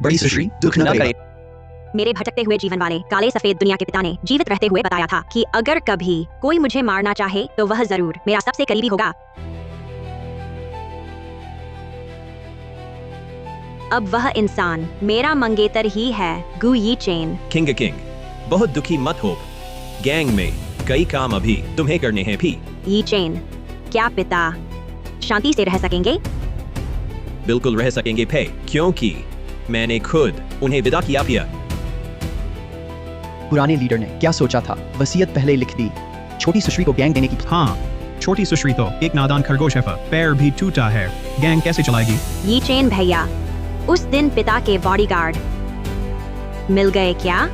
बड़ी सुश्री दुख न करे। मेरे भटकते हुए जीवन वाले काले सफेद दुनिया के पिता ने जीवित रहते हुए बताया था कि अगर कभी कोई मुझे मारना चाहे तो वह जरूर मेरा सबसे करीबी होगा। अब वह इंसान मेरा मंगेतर ही है, गु यी चेन। किंग बहुत दुखी मत हो। गैंग में कई काम अभी तुम्हें करने हैं भी। यी चेन, क्या पिता शांति से रह सकेंगे? बिल्कुल रह सकेंगे पे, क्योंकि मैंने खुद उन्हें विदा किया पिया। पुराने लीडर ने क्या सोचा था? वसीयत पहले लिख दी, छोटी सुश्री को गैंग देने की। हाँ, छोटी सुश्री तो एक नादान खरगोश है, पैर भी टूटा है, गैंग कैसे चलाएगी? यी चेन भैया, उस दिन पिता के बॉडीगार्ड मिल गए क्या?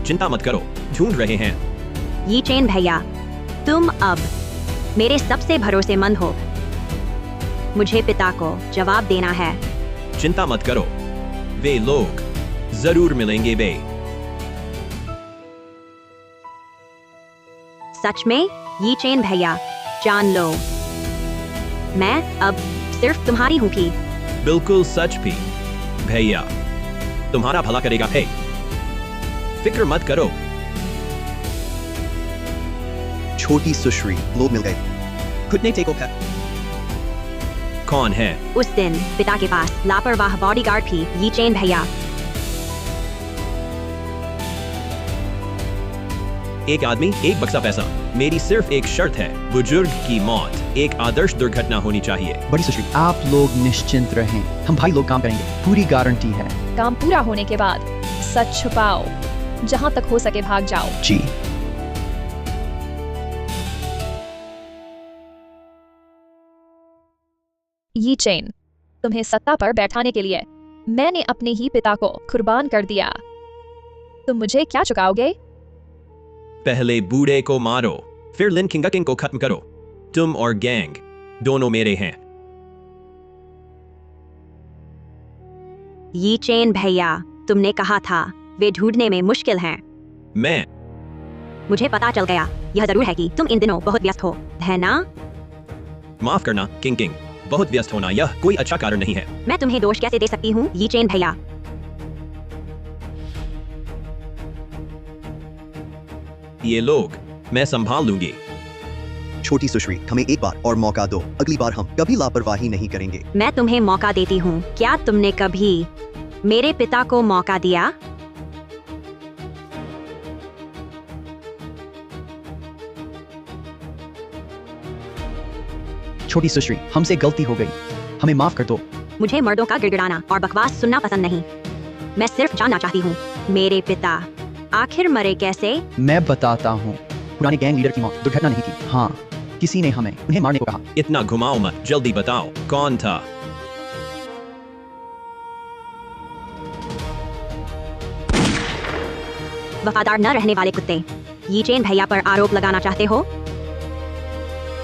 चिंता मत करो, ढूंढ रहे हैं। यी चेन भैया, तुम अब मेरे सबसे भरोसेमंद हो। मुझे पिता को जवाब देना है। चिंता मत करो, वे लोग जरूर मिलेंगे बे। सच में? यी चेन भैया, जान लो, मैं अब सिर्फ तुम्हारी हूँ भी। बिल्कुल सच भी भैया, तुम्हारा भला करेगा है, फिक्र मत करो। छोटी सुश्री लोग मिल गए। घुटने टेको है। कौन है? उस दिन पिता के पास लापरवाह बॉडीगार्ड भी, यी चेन भैया। एक आदमी, एक बक्सा पैसा। मेरी सिर्फ एक शर्त है, बुजुर्ग की मौत एक आदर्श दुर्घटना होनी चाहिए। बड़ी सुश्री, आप लोग निश्चिंत रहें, हम भाई लोग काम करेंगे, पूरी गारंटी है। काम पूरा होने के बाद सच छुपाओ, जहाँ तक हो सके भाग जाओ। जी। यी चेन, तुम्हें सत्ता पर बैठाने के लिए मैंने अपने ही पिता को कुर्बान कर दिया। तुम मुझे क्या चुकाओगे? पहले बूढ़े को मारो, फिर लिन किंग को खत्म करो। तुम और गैंग दोनों मेरे हैं। यी चेन भैया, तुमने कहा था वे ढूंढने में मुश्किल हैं। मैं मुझे पता चल गया, यह जरूर है कि तुम इन दिनों बहुत व्यस्त हो, है ना? माफ करना किंग, बहुत व्यस्त होना यह कोई अच्छा कारण नहीं है। मैं तुम्हें दोष कैसे दे सकती हूँ यी चेन भैया? ये लोग मैं संभाल लूंगी। छोटी सुश्री, हमें एक बार और मौका दो, अगली बार हम कभी लापरवाही नहीं करेंगे। मैं तुम्हें मौका देती हूँ। क्या तुमने कभी मेरे पिता को मौका दिया? छोटी सुश्री, हमसे गलती हो गई, हमें माफ कर दो। मुझे मर्दों का गिड़गिड़ाना और बकवास सुनना पसंद नहीं। मैं सिर्फ जानना चाहती हूँ, मेरे पिता आखिर मरे कैसे? मैं बताता हूँ, पुराने गैंग लीडर की मौत दुर्घटना नहीं थी। हाँ, किसी ने उन्हें मारने को कहा। इतना घुमाओ मत, जल्दी बताओ कौन था? वफादार न रहने वाले कुत्ते, यी चेन भैया पर आरोप लगाना चाहते हो?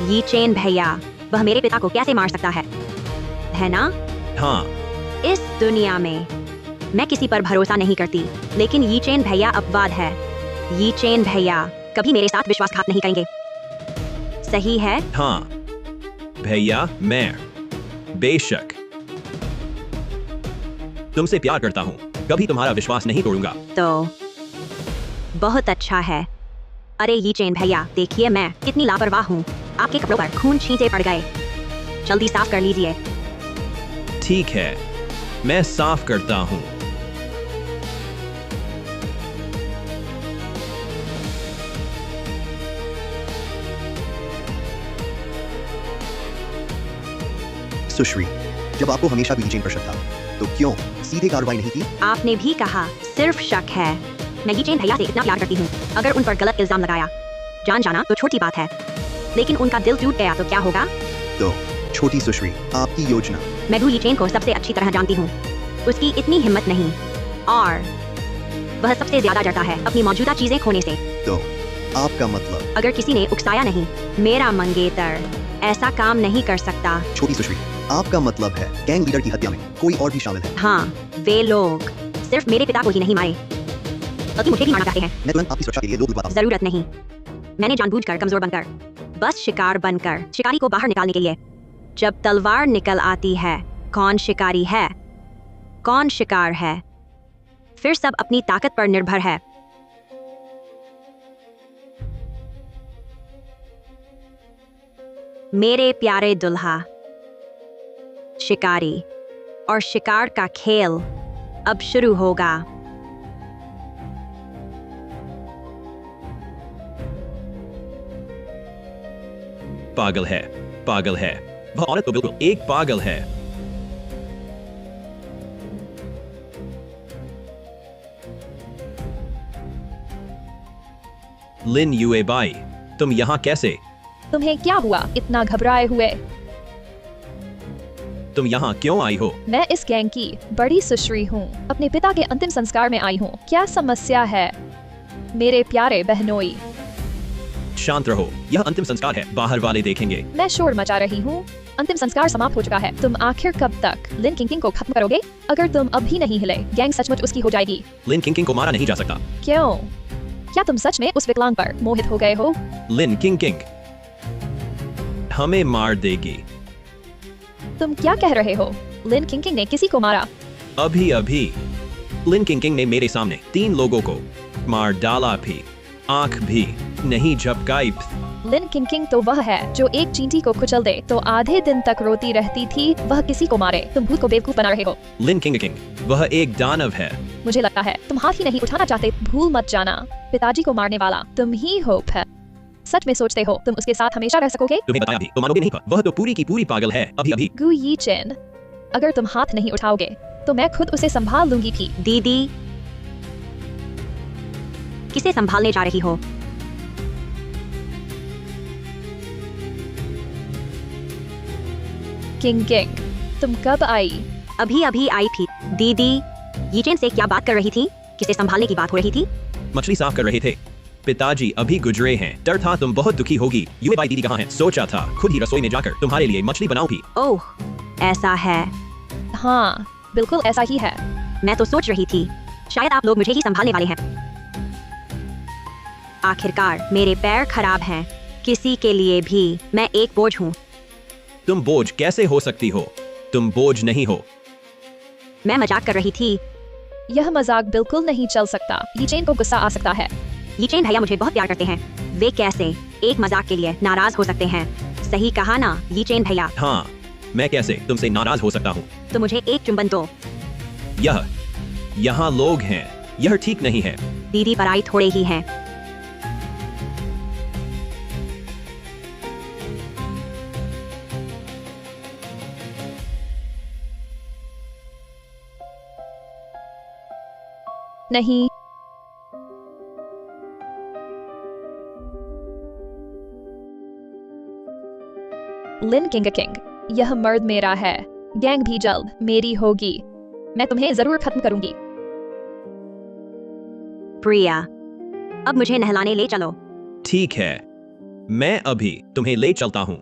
यी चेन भैया, वह मेरे पिता को कैसे मार सकता है ना? हाँ। इस दुनिया में मैं किसी पर भरोसा नहीं करती, लेकिन यी चेन भैया अपवाद है। यी चेन भैया कभी मेरे साथ विश्वासघात नहीं करेंगे, सही है? हाँ भैया, मैं बेशक तुमसे प्यार करता हूँ, कभी तुम्हारा विश्वास नहीं तोड़ूंगा। तो बहुत अच्छा है। अरे यी चेन भैया, देखिए मैं कितनी लापरवाह हूँ। आपके कपड़ों पर खून छींटे पड़ गए, जल्दी साफ कर लीजिए। ठीक है, मैं साफ करता हूँ। सुश्री, जब आपको हमेशा भी चेन पर शक था, तो क्यों सीधे कार्रवाई नहीं की? आपने भी कहा सिर्फ शक है। मैं यी चेन भैया से इतना प्यार करती हूँ, अगर उन पर गलत इल्जाम लगाया, जान जाना तो छोटी बात है, लेकिन उनका दिल टूट गया तो क्या होगा? तो छोटी सुश्री, आपकी योजना? मैं यी चेन को सबसे अच्छी तरह जानती हूँ, उसकी इतनी हिम्मत नहीं, और वह सबसे ज्यादा डरता है अपनी मौजूदा चीजें खोने से। तो आपका मतलब? अगर किसी ने उकसाया नहीं, मेरा मंगेतर ऐसा काम नहीं कर सकता। छोटी सुश्री, आपका मतलब है गैंग लीडर की हत्या में कोई और भी शामिल है? हाँ, वे लोग सिर्फ मेरे पिता को ही नहीं मारे, बल्कि मुझे भी मारना चाहते हैं। मैं तुरंत आपकी सुरक्षा के लिए लोग बुलवाता हूं। जरूरत नहीं, मैंने जानबूझकर कमजोर बनकर, बस शिकार बनकर शिकारी को बाहर निकालने के लिए। जब तलवार निकल आती है, कौन शिकारी है? कौन शिकार है? फिर सब अपनी ताकत पर निर्भर है। मेरे प्यारे दुल्हा, शिकारी और शिकार का खेल अब शुरू होगा। पागल है, पागल है। वह औरत तो बिल्कुल एक पागल है। लिन युए बाई, तुम यहाँ कैसे? तुम्हें क्या हुआ इतना घबराए हुए? तुम यहाँ क्यों आई हो? मैं इस गैंग की बड़ी सुश्री हूँ। अपने पिता के अंतिम संस्कार में आई हूँ। क्या समस्या है मेरे प्यारे बहनोई? शांत रहो, यह अंतिम संस्कार है, बाहर वाले देखेंगे। मैं शोर मचा रही हूँ। अंतिम संस्कार समाप्त हो चुका है। तुम आखिर कब तक लिन किंग को खत्म करोगे? अगर तुम अभी नहीं हिले, गैंग सचमुच उसकी हो जाएगी। लिन किंग को मारा नहीं जा सकता। क्यों? क्या तुम सच में उस विकलांग पर मोहित हो गए हो? लिन किंग हमें मार देगी। तुम क्या कह रहे हो? लिन किंग ने किसी को मारा? अभी अभी लिन किंग ने मेरे सामने 3 लोगों को मार डाला, भी आंख भी नहीं झपकाई। लिन किंग तो वह है जो एक चींटी को कुचल दे तो आधे दिन तक रोती रहती थी। वह किसी को मारे। तुम भूत को बेवकूफ बना रहे हो। लिन किंग वह एक दानव है। मुझे लगता है तुम हाथ ही नहीं उठाना चाहते। भूल मत जाना, पिताजी को मारने वाला तुम ही होप है। सच में सोचते हो तुम उसके साथ हमेशा रह सकोगे? तुम्हें बताया भी तो मानोगे नहीं, पर वह तो पूरी की पूरी पागल है। अभी अभी गु यी चेन, अगर तुम हाथ नहीं उठाओगे तो मैं खुद उसे संभाल लूंगी भी। दीदी, किसे संभालने जा रही हो? किंग तुम कब आई? अभी अभी आई थी। दीदी, यीचेन से क्या बात कर रही थी? किसे संभालने की बात हो रही थी? मछली साफ कर रहे थे। पिताजी अभी गुजरे हैं। डर था तुम बहुत दुखी होगी। युए बाई दीदी कहाँ है? सोचा था खुद ही रसोई में जाकर तुम्हारे लिए मछली बनाऊं भी। ओह, ऐसा है। हाँ, बिल्कुल ऐसा ही है। मैं तो सोच रही थी शायद आप लोग मुझे ही संभालने वाले हैं। आखिरकार मेरे पैर खराब हैं। किसी के लिए भी मैं एक बोझ हूँ। तुम बोझ कैसे हो सकती हो? तुम बोझ नहीं हो। मैं मजाक कर रही थी। यह मजाक बिल्कुल नहीं चल सकता। यीचेन को गुस्सा आ सकता है। यीचेन भैया मुझे बहुत प्यार करते हैं। वे कैसे एक मजाक के लिए नाराज हो सकते हैं? सही कहा ना यीचेन भैया? हाँ, मैं कैसे तुमसे नाराज हो सकता हूँ? तो मुझे एक चुंबन दो। यहाँ लोग हैं। यह ठीक नहीं है। दीदी पराई थोड़े ही हैं। नहीं, लिन किंग, यह मर्द मेरा है। गैंग भी जल्द मेरी होगी। मैं तुम्हें जरूर खत्म करूंगी। प्रिया, अब मुझे नहलाने ले चलो। ठीक है, मैं अभी तुम्हें ले चलता हूँ।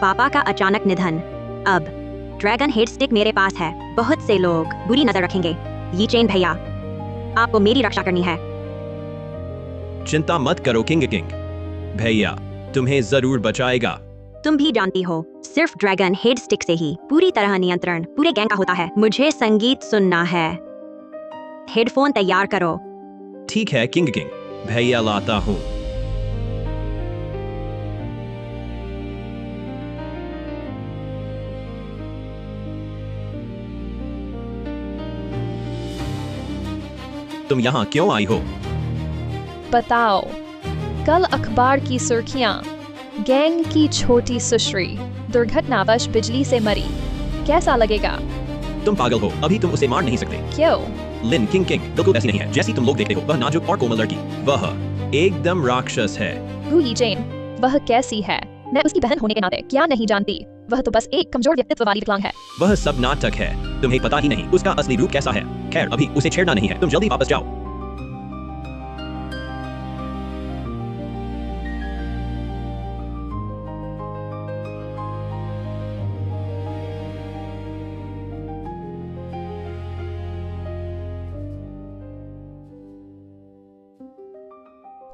पापा का अचानक निधन। अब ड्रैगन हेड स्टिक मेरे पास है। बहुत से लोग बुरी नजर रखेंगे। यीचेन भैया, आपको मेरी रक्षा करनी है। चिंता मत करो किंग भैया तुम्हें जरूर बचाएगा। तुम भी जानती हो सिर्फ ड्रैगन हेड स्टिक से ही पूरी तरह नियंत्रण पूरे गैंग का होता है। मुझे संगीत सुनना है। हेडफोन तैयार करो। ठीक है किंग भैया लाता हूँ। तुम यहाँ क्यों आई हो? बताओ। कल अखबार की सुर्खियां, गैंग की छोटी सुश्री दुर्घटनावश बिजली से मरी। कैसा लगेगा? तुम पागल हो, अभी तुम उसे मार नहीं सकते। क्यों? लिन किंग बिल्कुल ऐसी नहीं है जैसी तुम लोग देखते हो। वह नाजुक और कोमल लड़की, वह एकदम राक्षस है। गु यीचेन, वह कैसी है? मैं उसकी बहन होने के नाते क्या नहीं जानती। वह तो बस एक कमजोर व्यक्तित्व वाली विकलांग है। वह सब नाटक है, तुम्हें पता ही नहीं उसका असली रूप कैसा है। खैर, अभी उसे छेड़ना नहीं है। तुम जल्दी वापस जाओ।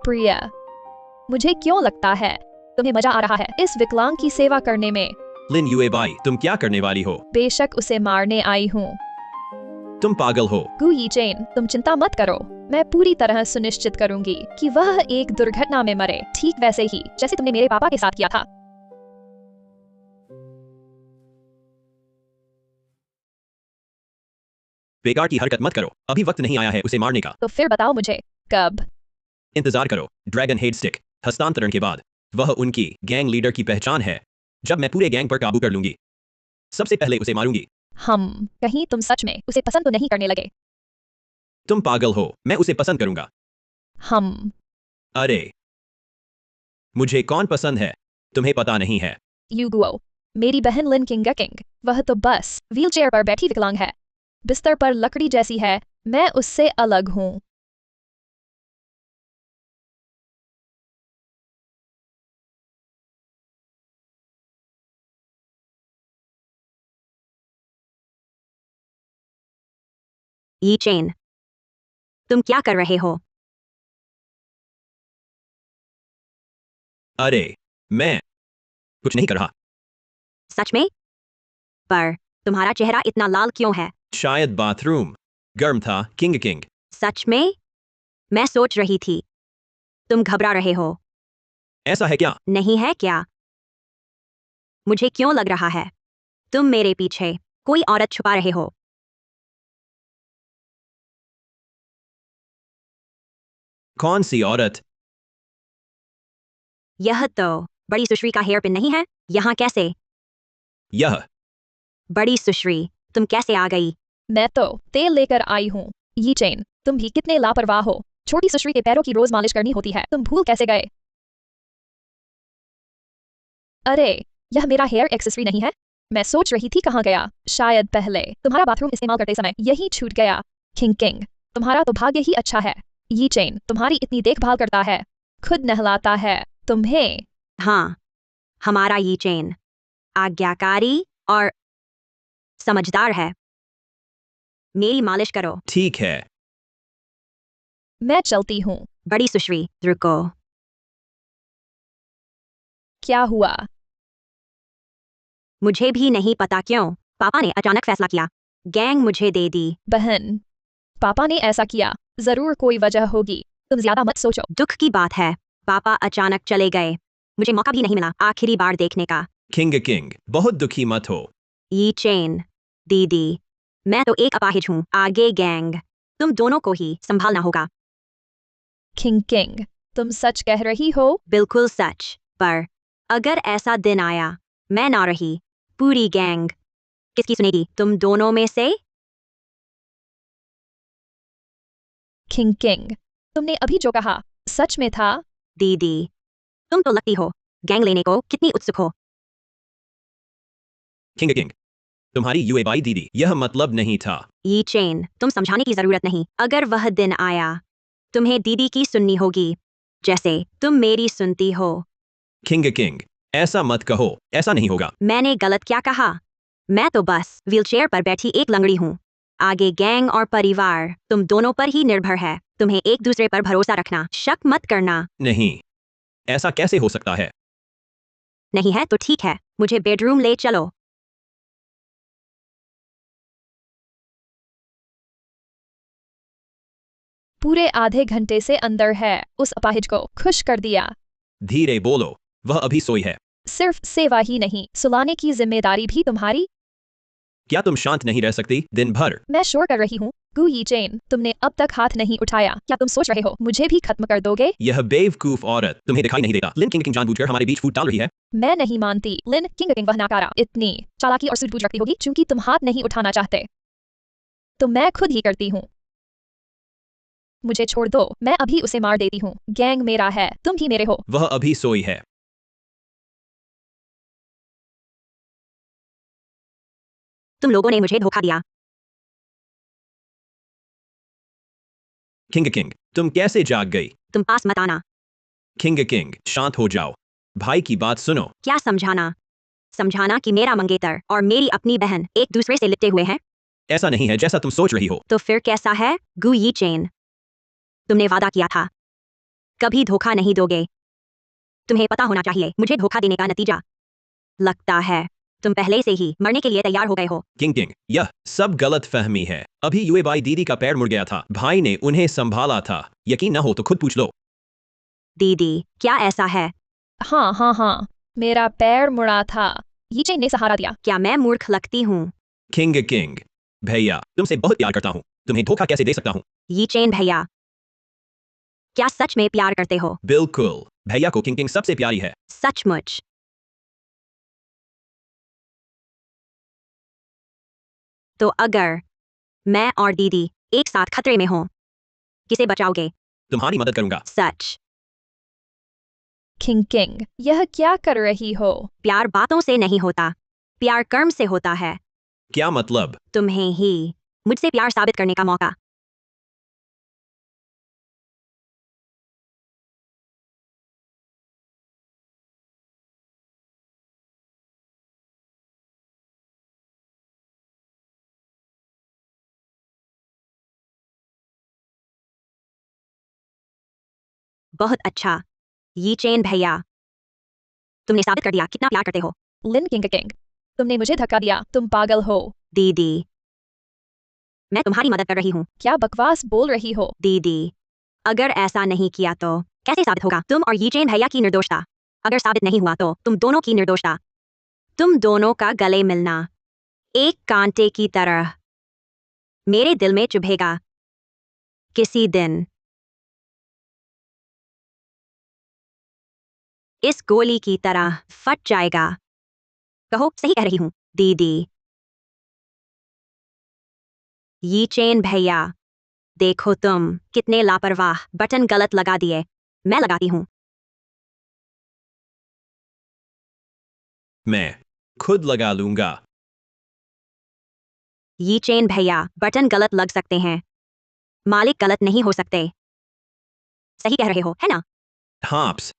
प्रिया, मुझे क्यों लगता है तुम्हें मजा आ रहा है इस विकलांग की सेवा करने में? लिन युए बाई, तुम क्या करने वाली हो? बेशक उसे मारने आई हूँ। तुम पागल हो। गु यीचेन, तुम चिंता मत करो, मैं पूरी तरह सुनिश्चित करूंगी कि वह एक दुर्घटना में मरे, ठीक वैसे ही जैसे तुमने मेरे पापा के साथ किया था। बेकार की हरकत मत करो, अभी वक्त नहीं आया है उसे मारने का। तो फिर बताओ मुझे कब? इंतजार करो। ड्रैगन हेड स्टिक हस्तांतरण के बाद वह उनकी गैंग लीडर की पहचान है। जब मैं पूरे गैंग पर काबू कर लूंगी, सबसे पहले उसे मारूंगी। कहीं तुम सच में उसे पसंद तो नहीं करने लगे? तुम पागल हो, मैं उसे पसंद करूंगा। अरे, मुझे कौन पसंद है तुम्हें पता नहीं है। युगुओ, मेरी बहन लिन किंग, वह तो बस व्हीलचेयर पर बैठी विकलांग है, बिस्तर पर लकड़ी जैसी है, मैं उससे अलग हूँ। ये चेन, तुम क्या कर रहे हो? अरे, मैं कुछ नहीं कर रहा। सच में? पर तुम्हारा चेहरा इतना लाल क्यों है? शायद बाथरूम गर्म था। किंग। सच में? मैं सोच रही थी तुम घबरा रहे हो। ऐसा है क्या? नहीं है क्या? मुझे क्यों लग रहा है तुम मेरे पीछे कोई औरत छुपा रहे हो। कौन सी औरत? यह तो बड़ी सुश्री का हेयर पिन नहीं है? यहाँ कैसे? यह बड़ी सुश्री, तुम कैसे आ गई? मैं तो तेल लेकर आई हूँ। ये चेन, तुम भी कितने लापरवाह हो, छोटी सुश्री के पैरों की रोज मालिश करनी होती है, तुम भूल कैसे गए? अरे, यह मेरा हेयर एक्सेसरी नहीं है? मैं सोच रही थी कहाँ गया, शायद पहले तुम्हारा बाथरूम इस्तेमाल करते समय यही छूट गया। किंग, तुम्हारा तो भाग्य ही अच्छा है। ये चेन तुम्हारी इतनी देखभाल करता है, खुद नहलाता है तुम्हें। हाँ, हमारा ये चेन आज्ञाकारी और समझदार है। मेरी मालिश करो। ठीक है। मैं चलती हूँ। बड़ी सुश्री, रुको। क्या हुआ? मुझे भी नहीं पता क्यों पापा ने अचानक फैसला किया गैंग मुझे दे दी। बहन, पापा ने ऐसा किया, जरूर कोई वजह होगी, तुम ज्यादा मत सोचो। दुख की बात है, पापा अचानक चले गए, मुझे मौका भी नहीं मिला आखिरी बार देखने का। किंग, बहुत दुखी मत हो। ये चेन, दीदी, मैं तो एक अपाहिज हूँ, आगे गैंग तुम दोनों को ही संभालना होगा। किंग, तुम सच कह रही हो? बिल्कुल सच, पर अगर ऐसा दिन आया मैं ना रही, पूरी गैंग किसकी सुनेगी? तुम दोनों में से? किंग, तुमने अभी जो कहा सच में था? दीदी, तुम तो लगती हो गैंग लेने को कितनी उत्सुक हो। किंग, तुम्हारी यूए बाई दीदी, यह मतलब नहीं था। ये चेन, तुम समझाने की जरूरत नहीं, अगर वह दिन आया तुम्हें दीदी की सुननी होगी जैसे तुम मेरी सुनती हो। किंग, ऐसा मत कहो, ऐसा नहीं होगा। मैंने गलत क्या कहा? मैं तो बस व्हीलचेयर पर बैठी एक लंगड़ी हूँ। आगे गैंग और परिवार तुम दोनों पर ही निर्भर है, तुम्हें एक दूसरे पर भरोसा रखना, शक मत करना। नहीं, ऐसा कैसे हो सकता है? नहीं है तो ठीक है, मुझे बेडरूम ले चलो। पूरे आधे घंटे से अंदर है, उस अपाहिज को खुश कर दिया। धीरे बोलो, वह अभी सोई है। सिर्फ सेवा ही नहीं, सुलाने की जिम्मेदारी भी तुम्हारी। क्या तुम शांत नहीं रह सकती दिन भर? मैं शोर कर रही हूँ। गु यी चेन, तुमने अब तक हाथ नहीं उठाया, क्या तुम सोच रहे हो मुझे भी खत्म कर दोगे? यह बेवकूफ औरत तुम्हें दिखाई नहीं देता। लिन किंग जानबूझकर हमारे बीच फूट डाल रही है। मैं नहीं मानती। लिन किंग वह नाकारा इतनी चालाकी और सूझबूझ रखती होगी क्योंकि तुम हाथ नहीं उठाना चाहते, तो मैं खुद ही करती हूँ। मुझे छोड़ दो, मैं अभी उसे मार देती हूँ। गैंग मेरा है, तुम भी मेरे हो। वह अभी सोई है। तुम लोगों ने मुझे धोखा दिया। किंग, तुम कैसे जाग गई? तुम पास मत आना। किंग, शांत हो जाओ, भाई की बात सुनो। क्या समझाना? समझाना कि मेरा मंगेतर और मेरी अपनी बहन एक दूसरे से लिपटे हुए हैं? ऐसा नहीं है जैसा तुम सोच रही हो। तो फिर कैसा है? गु यी चेन, तुमने वादा किया था कभी धोखा नहीं दोगे। तुम्हें पता होना चाहिए मुझे धोखा देने का नतीजा। लगता है तुम पहले से ही मरने के लिए तैयार हो गए हो। किंग किंग, यह सब गलत फहमी है। अभी यूए बाई दीदी का पैर मुड़ गया था, भाई ने उन्हें संभाला था। यकीन न हो तो खुद पूछ लो। दीदी, क्या ऐसा है? हाँ हाँ हाँ, मेरा पैर मुड़ा था, ये चेन ने सहारा दिया। क्या मैं मूर्ख लगती हूँ? किंग किंग, भैया तुमसे बहुत प्यार करता हूँ, तुम्हें धोखा कैसे दे सकता हूँ? ये चेन भैया, क्या सच में प्यार करते हो? बिल्कुल, भैया को किंग किंग सबसे प्यारी है। सचमुच? तो अगर मैं और दीदी एक साथ खतरे में हों, किसे बचाओगे? तुम्हारी मदद करूंगा। सच? किंग किंग, यह क्या कर रही हो? प्यार बातों से नहीं होता, प्यार कर्म से होता है। क्या मतलब? तुम्हें ही मुझसे प्यार साबित करने का मौका। बहुत अच्छा, ये चेन भैया, तुमने साबित कर दिया कितना प्यार करते हो। लिन किंग किंग, तुमने मुझे धक्का दिया, तुम पागल हो। दीदी, मैं तुम्हारी मदद कर रही हूँ। क्या बकवास बोल रही हो? दीदी, अगर ऐसा नहीं किया तो कैसे साबित होगा तुम और ये चेन भैया की निर्दोषता? अगर साबित नहीं हुआ तो तुम दोनों की निर्दोषता, तुम दोनों का गले मिलना एक कांटे की तरह मेरे दिल में चुभेगा किसी दिन। इस गोली की तरह फट जाएगा। कहो, सही कह रही हूं दीदी। ये चेन भैया, देखो तुम कितने लापरवाह, बटन गलत लगा दिए। मैं लगाती हूं। मैं खुद लगा लूंगा। ये चेन भैया, बटन गलत लग सकते हैं, मालिक गलत नहीं हो सकते। सही कह रहे हो, है ना? हाप्स,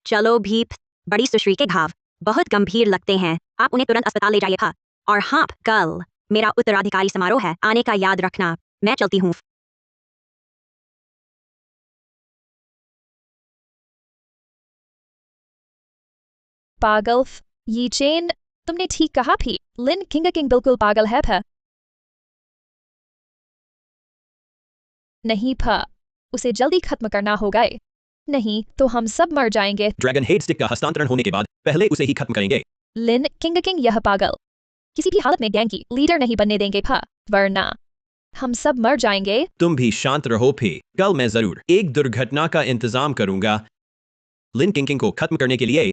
चलो भीप, बड़ी सुश्री के घाव बहुत गंभीर लगते हैं, आप उन्हें तुरंत अस्पताल ले जाइए। था और हाँ, कल मेरा उत्तराधिकारी समारोह है, आने का याद रखना। मैं चलती हूँ। पागल, ये चेन, तुमने ठीक कहा भी, लिन किंग किंग बिल्कुल पागल है। फ नहीं फ उसे जल्दी खत्म करना होगा, नहीं तो हम सब मर जाएंगे। ड्रैगन हेड स्टिक का हस्तांतरण होने के बाद पहले उसे ही खत्म करेंगे। लिन किंग किंग, यह पागल किसी भी हालत में गैंग की लीडर नहीं बनने देंगे। फ वरना हम सब मर जाएंगे। तुम भी शांत रहो फी, कल मैं जरूर एक दुर्घटना का इंतजाम करूंगा लिन किंग किंग को खत्म करने के लिए।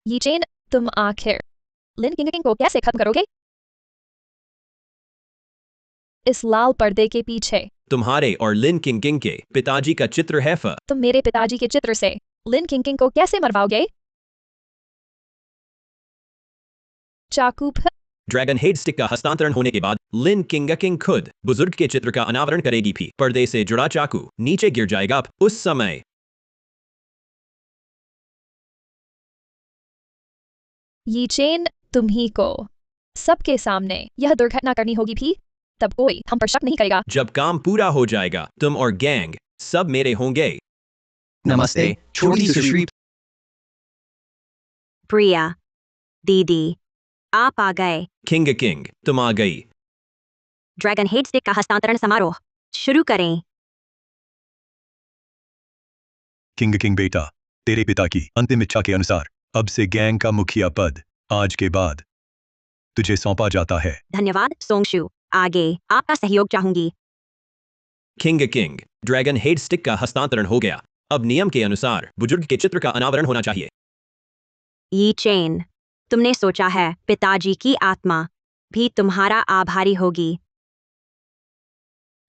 ये चेन, तुम आखिर लिन किंग किंग को कैसे खत्म करोगे? इस लाल पर्दे के पीछे तुम्हारे और लिन किंग किंग के पिताजी का चित्र है। फ तुम मेरे पिताजी के चित्र से लिन किंग किंग को कैसे मरवाओगे? चाकू। ड्रैगन हेड स्टिक का हस्तांतरण होने के बाद लिन किंग किंग खुद बुजुर्ग के चित्र का अनावरण करेगी। भी पर्दे से जुड़ा चाकू नीचे गिर जाएगा। उस समय ये चेन, तुम ही को सबके सामने यह दुर्घटना करनी होगी भी, तब कोई हम पर शक नहीं करेगा। जब काम पूरा हो जाएगा तुम और गैंग सब मेरे होंगे। नमस्ते छोटी सुश्री। प्रिया दीदी, आप आ गए। किंग किंग, तुम आ गई। ड्रैगन हेड स्टिक का हस्तांतरण समारोह शुरू करें। किंग किंग बेटा, तेरे पिता की अंतिम इच्छा के अनुसार अब से गैंग का मुखिया पद आज के बाद तुझे सौंपा जाता है। धन्यवाद सोंगशु, आगे आपका सहयोग चाहूंगी। King king, dragon head stick का हस्तांतरण हो गया। अब नियम के अनुसार बुजुर्ग के चित्र का अनावरण होना चाहिए। ये चेन, तुमने सोचा है पिताजी की आत्मा भी तुम्हारा आभारी होगी?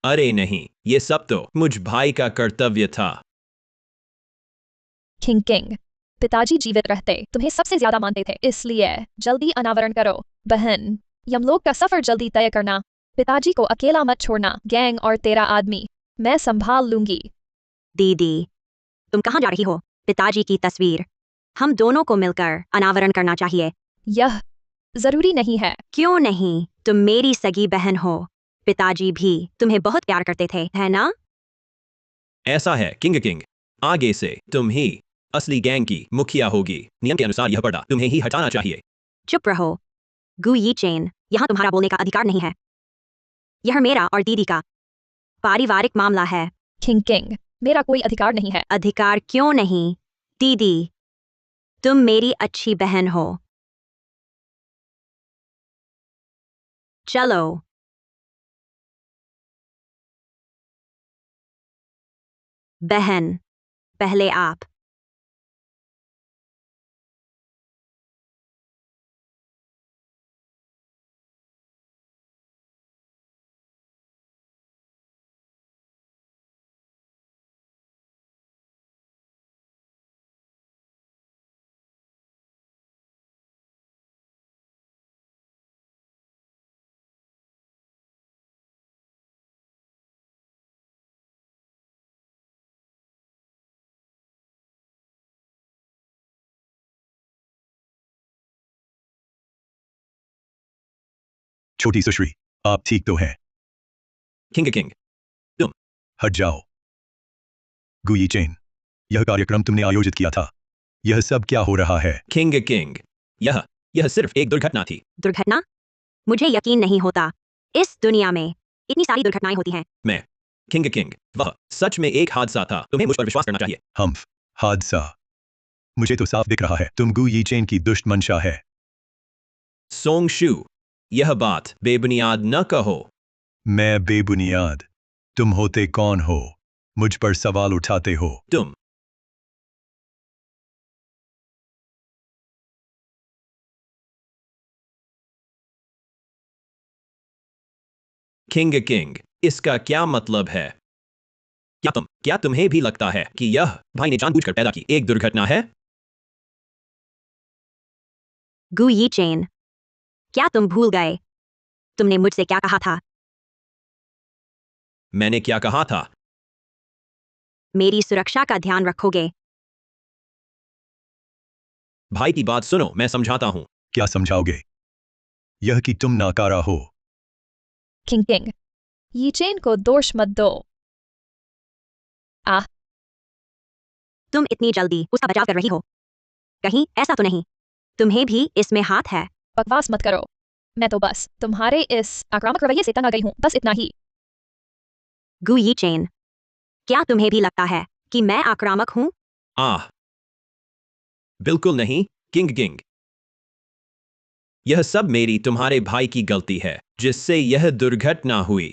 अरे नहीं, ये सब तो मुझ भाई का कर्तव्य था। किंग किंग, पिताजी जीवित रहते तुम्हें सबसे ज्यादा मानते थे, इसलिए जल्दी अनावरण करो। बहन, यमलोक का सफर जल्दी तय करना। पिताजी को अकेला मत छोड़ना। गैंग और तेरा आदमी मैं संभाल लूंगी। दीदी, तुम कहाँ जा रही हो? पिताजी की तस्वीर हम दोनों को मिलकर अनावरण करना चाहिए। यह जरूरी नहीं है। क्यों नहीं? तुम मेरी सगी बहन हो। पिताजी भी तुम्हें बहुत प्यार करते थे, है ना? ऐसा है किंग किंग, आगे से तुम ही असली गैंग की मुखिया होगी। नियम के अनुसार यह पर्दा तुम्हें ही हटाना चाहिए। चुप रहो। गु यी चेन, यहाँ तुम्हारा बोलने का अधिकार नहीं है। यह मेरा और दीदी का पारिवारिक मामला है। किंग किंग, मेरा कोई अधिकार नहीं है। अधिकार क्यों नहीं? दीदी, तुम मेरी अच्छी बहन हो। चलो। बहन, पहले आप। छोटी सुश्री, आप ठीक तो हैं? किंग किंग, हट जाओ। गुई चेन, यह कार्यक्रम तुमने आयोजित किया था। यह सब क्या हो रहा है? किंग किंग, यह सिर्फ एक दुर्घटना थी। दुर्घटना? मुझे यकीन नहीं होता। इस दुनिया में इतनी सारी दुर्घटनाएं होती हैं। मैं किंग किंग, वह सच में एक हादसा था। तुम्हें मुझ पर विश्वास करना चाहिए। हम्फ, हादसा। मुझे तो साफ दिख रहा है तुम गुई चेन की दुष्ट मंशा है। सोंग शू, यह बात बेबुनियाद न कहो। मैं बेबुनियाद? तुम होते कौन हो? मुझ पर सवाल उठाते हो? तुम किंग किंग, इसका क्या मतलब है? क्या तुम्हें भी लगता है कि यह भाई ने जानबूझकर पैदा की एक दुर्घटना है? गु यी चेन, क्या तुम भूल गए? तुमने मुझसे क्या कहा था? मैंने क्या कहा था? मेरी सुरक्षा का ध्यान रखोगे। भाई की बात सुनो, मैं समझाता हूं। क्या समझाओगे? यह कि तुम नाकारा हो। किंग किंग, ये चेन को दोष मत दो। तुम इतनी जल्दी उसका बचाव कर रही हो। कहीं ऐसा तो नहीं तुम्हें भी इसमें हाथ है? बकवास मत करो। मैं तो बस तुम्हारे इस आक्रामक रवैये से तंग आ गई हूँ, बस इतना ही। गु यी चेन, क्या तुम्हें भी लगता है कि मैं आक्रामक हूं? आह, बिल्कुल नहीं किंग किंग। यह सब मेरी तुम्हारे भाई की गलती है जिससे यह दुर्घटना हुई।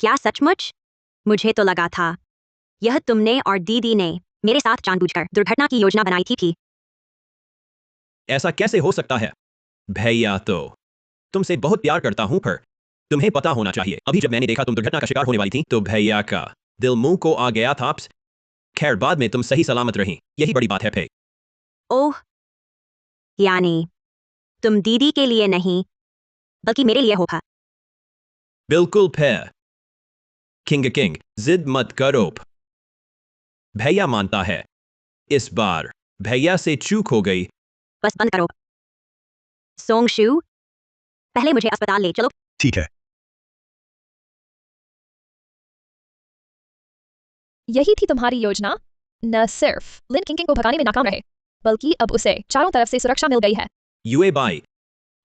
क्या सचमुच? मुझे तो लगा था यह तुमने और दीदी ने मेरे साथ जानबूझकर दुर्घटना की योजना बनाई थी। ऐसा कैसे हो सकता है? भैया तो तुमसे बहुत प्यार करता हूं, पर तुम्हें पता होना चाहिए, अभी जब मैंने देखा तुम दुर्घटना का शिकार होने वाली थी तो भैया का दिल मुंह को आ गया था। खैर, बाद में तुम सही सलामत रही, यही बड़ी बात है। फे ओह, यानी तुम दीदी के लिए नहीं बल्कि मेरे लिए हो था। बिल्कुल फे। किंग किंग, जिद मत करो। भैया मानता है, इस बार भैया से चूक हो गई। बस बंद करो। सोंग शू, पहले मुझे अस्पताल ले चलो। ठीक है। यही थी तुम्हारी योजना? न सिर्फ लिन किंग किंग को भगाने में नाकाम रहे, बल्कि अब उसे चारों तरफ से सुरक्षा मिल गई है। युए बाई,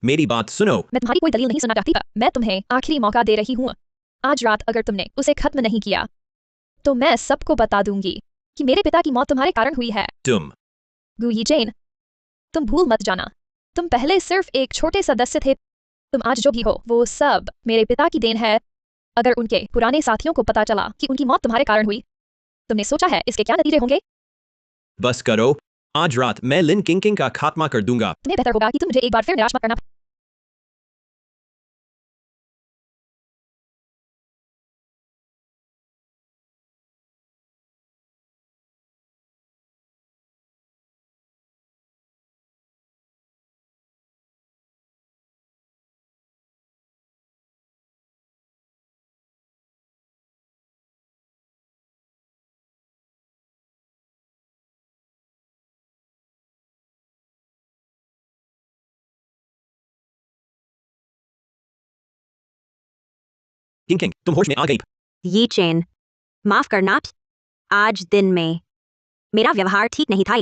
मेरी बात सुनो। मैं तुम्हारी कोई दलील नहीं सुनना चाहती, मैं तुम्हें आखिरी मौका दे रही हूँ। आज रात अगर तुमने उसे खत्म नहीं किया तो मैं सबको बता दूंगी कि मेरे पिता की मौत तुम्हारे कारण हुई है। तुम गु यी चेन, तुम भूल मत जाना, तुम पहले सिर्फ एक छोटे सदस्य थे। तुम आज जो भी हो वो सब मेरे पिता की देन है। अगर उनके पुराने साथियों को पता चला कि उनकी मौत तुम्हारे कारण हुई, तुमने सोचा है इसके क्या नतीजे होंगे? बस करो, आज रात मैं लिन किंग किंग का खात्मा कर दूंगा। तुम्हें बेहतर होगा कि तुम मुझे एक बार फिर निराश मत करना। किंग किंग तुम होश में आ गई। ये चेन, माफ करना, आज दिन में मेरा व्यवहार ठीक नहीं था।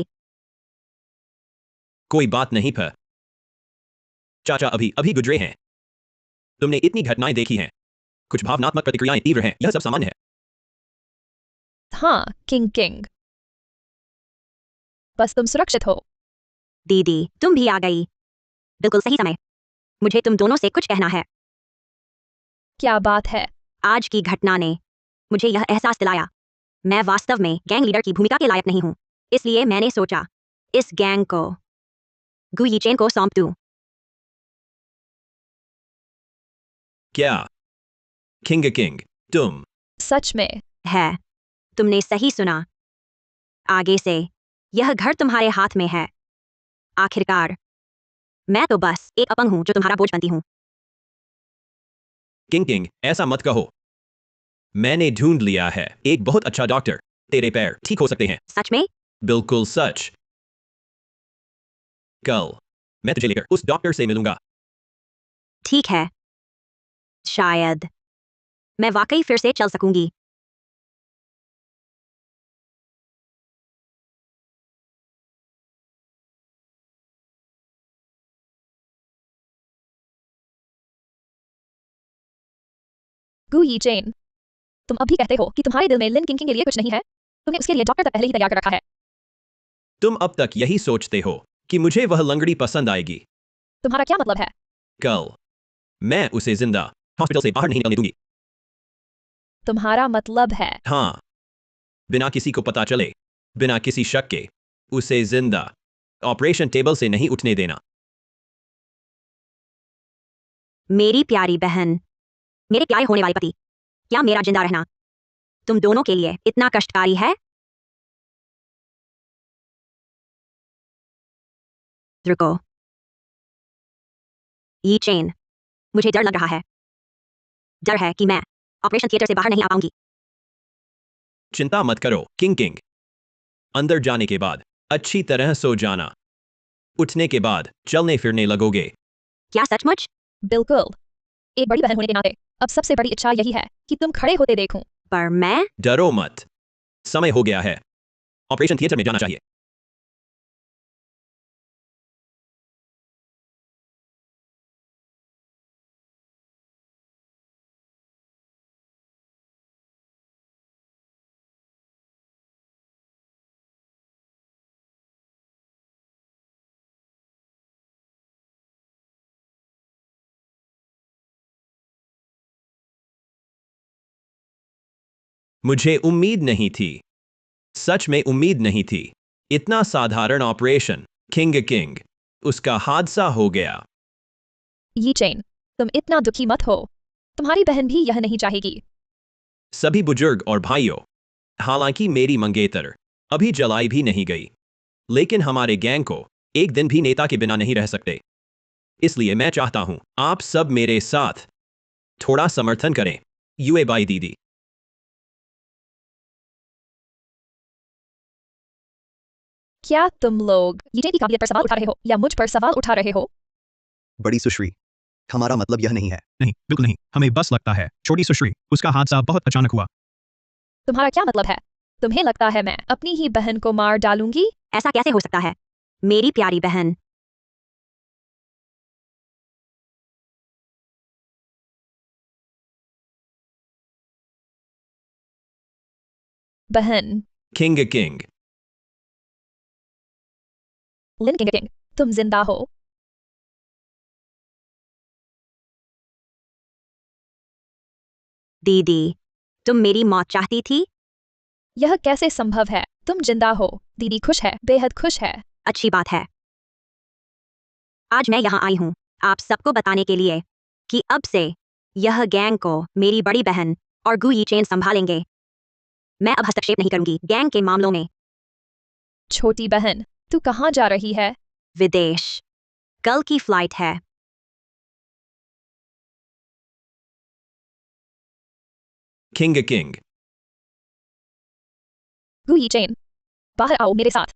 कोई बात नहीं पर चाचा अभी अभी गुजरे हैं। तुमने इतनी घटनाएं देखी हैं, कुछ भावनात्मक प्रतिक्रियाएं तीव्र हैं, यह सब सामान्य है। हाँ किंग किंग, बस तुम सुरक्षित हो। दीदी तुम भी आ गई, बिल्कुल सही समय। मुझे तुम दोनों से कुछ कहना है। क्या बात है? आज की घटना ने मुझे यह एहसास दिलाया, मैं वास्तव में गैंग लीडर की भूमिका के लायक नहीं हूं। इसलिए मैंने सोचा इस गैंग को गु यीचेन को सौंप दूं। क्या किंग किंग तुम सच में? है, तुमने सही सुना। आगे से यह घर तुम्हारे हाथ में है। आखिरकार मैं तो बस एक अपंग हूं जो तुम्हारा बोझ बनती हूं। किंग किंग ऐसा मत कहो। मैंने ढूंढ लिया है एक बहुत अच्छा डॉक्टर, तेरे पैर ठीक हो सकते हैं। सच में? बिल्कुल सच। कल मैं तुझे लेकर उस डॉक्टर से मिलूंगा। ठीक है, शायद मैं वाकई फिर से चल सकूंगी। गु यीचेन, तुम अभी कहते हो कि तुम्हारे दिल में लिन किंग किंग के लिए कुछ नहीं है? तुमने उसके लिए डॉक्टर तक पहले ही तैयार कर रखा है। तुम अब तक यही सोचते हो कि मुझे वह लंगड़ी पसंद आएगी। तुम्हारा क्या मतलब है? कल मैं उसे जिंदा हॉस्पिटल से बाहर नहीं निकलने दूंगी। तुम्हारा मतलब है? हाँ, बिना किसी को पता चले, बिना किसी शक के उसे जिंदा ऑपरेशन टेबल से नहीं उठने देना। मेरी प्यारी बहन, मेरे प्यारे होने वाले पति, क्या मेरा जिंदा रहना तुम दोनों के लिए इतना कष्टकारी है? रुको, ये चेन, मुझे डर लग रहा है। डर है कि मैं ऑपरेशन थिएटर से बाहर नहीं आ पाऊंगी। चिंता मत करो किंग किंग। अंदर जाने के बाद अच्छी तरह सो जाना। उठने के बाद चलने फिरने लगोगे। क्या सचमुच? बिल्कुल। एक बड़ी बहन होने के नाते अब सबसे बड़ी इच्छा यही है कि तुम खड़े होते देखूं। पर मैं डरो मत, समय हो गया है। ऑपरेशन थिएटर में जाना चाहिए। मुझे उम्मीद नहीं थी, सच में उम्मीद नहीं थी। इतना साधारण ऑपरेशन। किंग किंग, उसका हादसा हो गया। यीचेन, तुम इतना दुखी मत हो। तुम्हारी बहन भी यह नहीं चाहेगी। सभी बुजुर्ग और भाइयों, हालांकि मेरी मंगेतर अभी जलाई भी नहीं गई, लेकिन हमारे गैंग को एक दिन भी नेता के बिना नहीं रह सकते। इसलिए मैं चाहता हूं आप सब मेरे साथ थोड़ा समर्थन करें। यूए बाई दीदी। क्या तुम लोग यीचेन की काबिलियत पर सवाल उठा रहे हो या मुझ पर सवाल उठा रहे हो? बड़ी सुश्री, हमारा मतलब यह नहीं है। नहीं, बिल्कुल नहीं, हमें बस लगता है छोटी सुश्री, उसका हादसा बहुत अचानक हुआ। तुम्हारा क्या मतलब है? तुम्हें लगता है मैं अपनी ही बहन को मार डालूंगी? ऐसा कैसे हो सकता है? मेरी प्यारी बहन, बहन किंग किंग, लिन किंग किंग, तुम जिंदा हो। दीदी, तुम मेरी मौत चाहती थी? यह कैसे संभव है? तुम जिंदा हो। दीदी खुश है, बेहद खुश है। अच्छी बात है। आज मैं यहाँ आई हूँ आप सबको बताने के लिए कि अब से यह गैंग को मेरी बड़ी बहन और गु यीचेन संभालेंगे। मैं अब हस्तक्षेप नहीं करूंगी गैंग के मामलों में। छोटी बहन, तू कहाँ जा रही है? विदेश, कल की फ्लाइट है। किंग किंग, गु यीचेन, बाहर आओ मेरे साथ।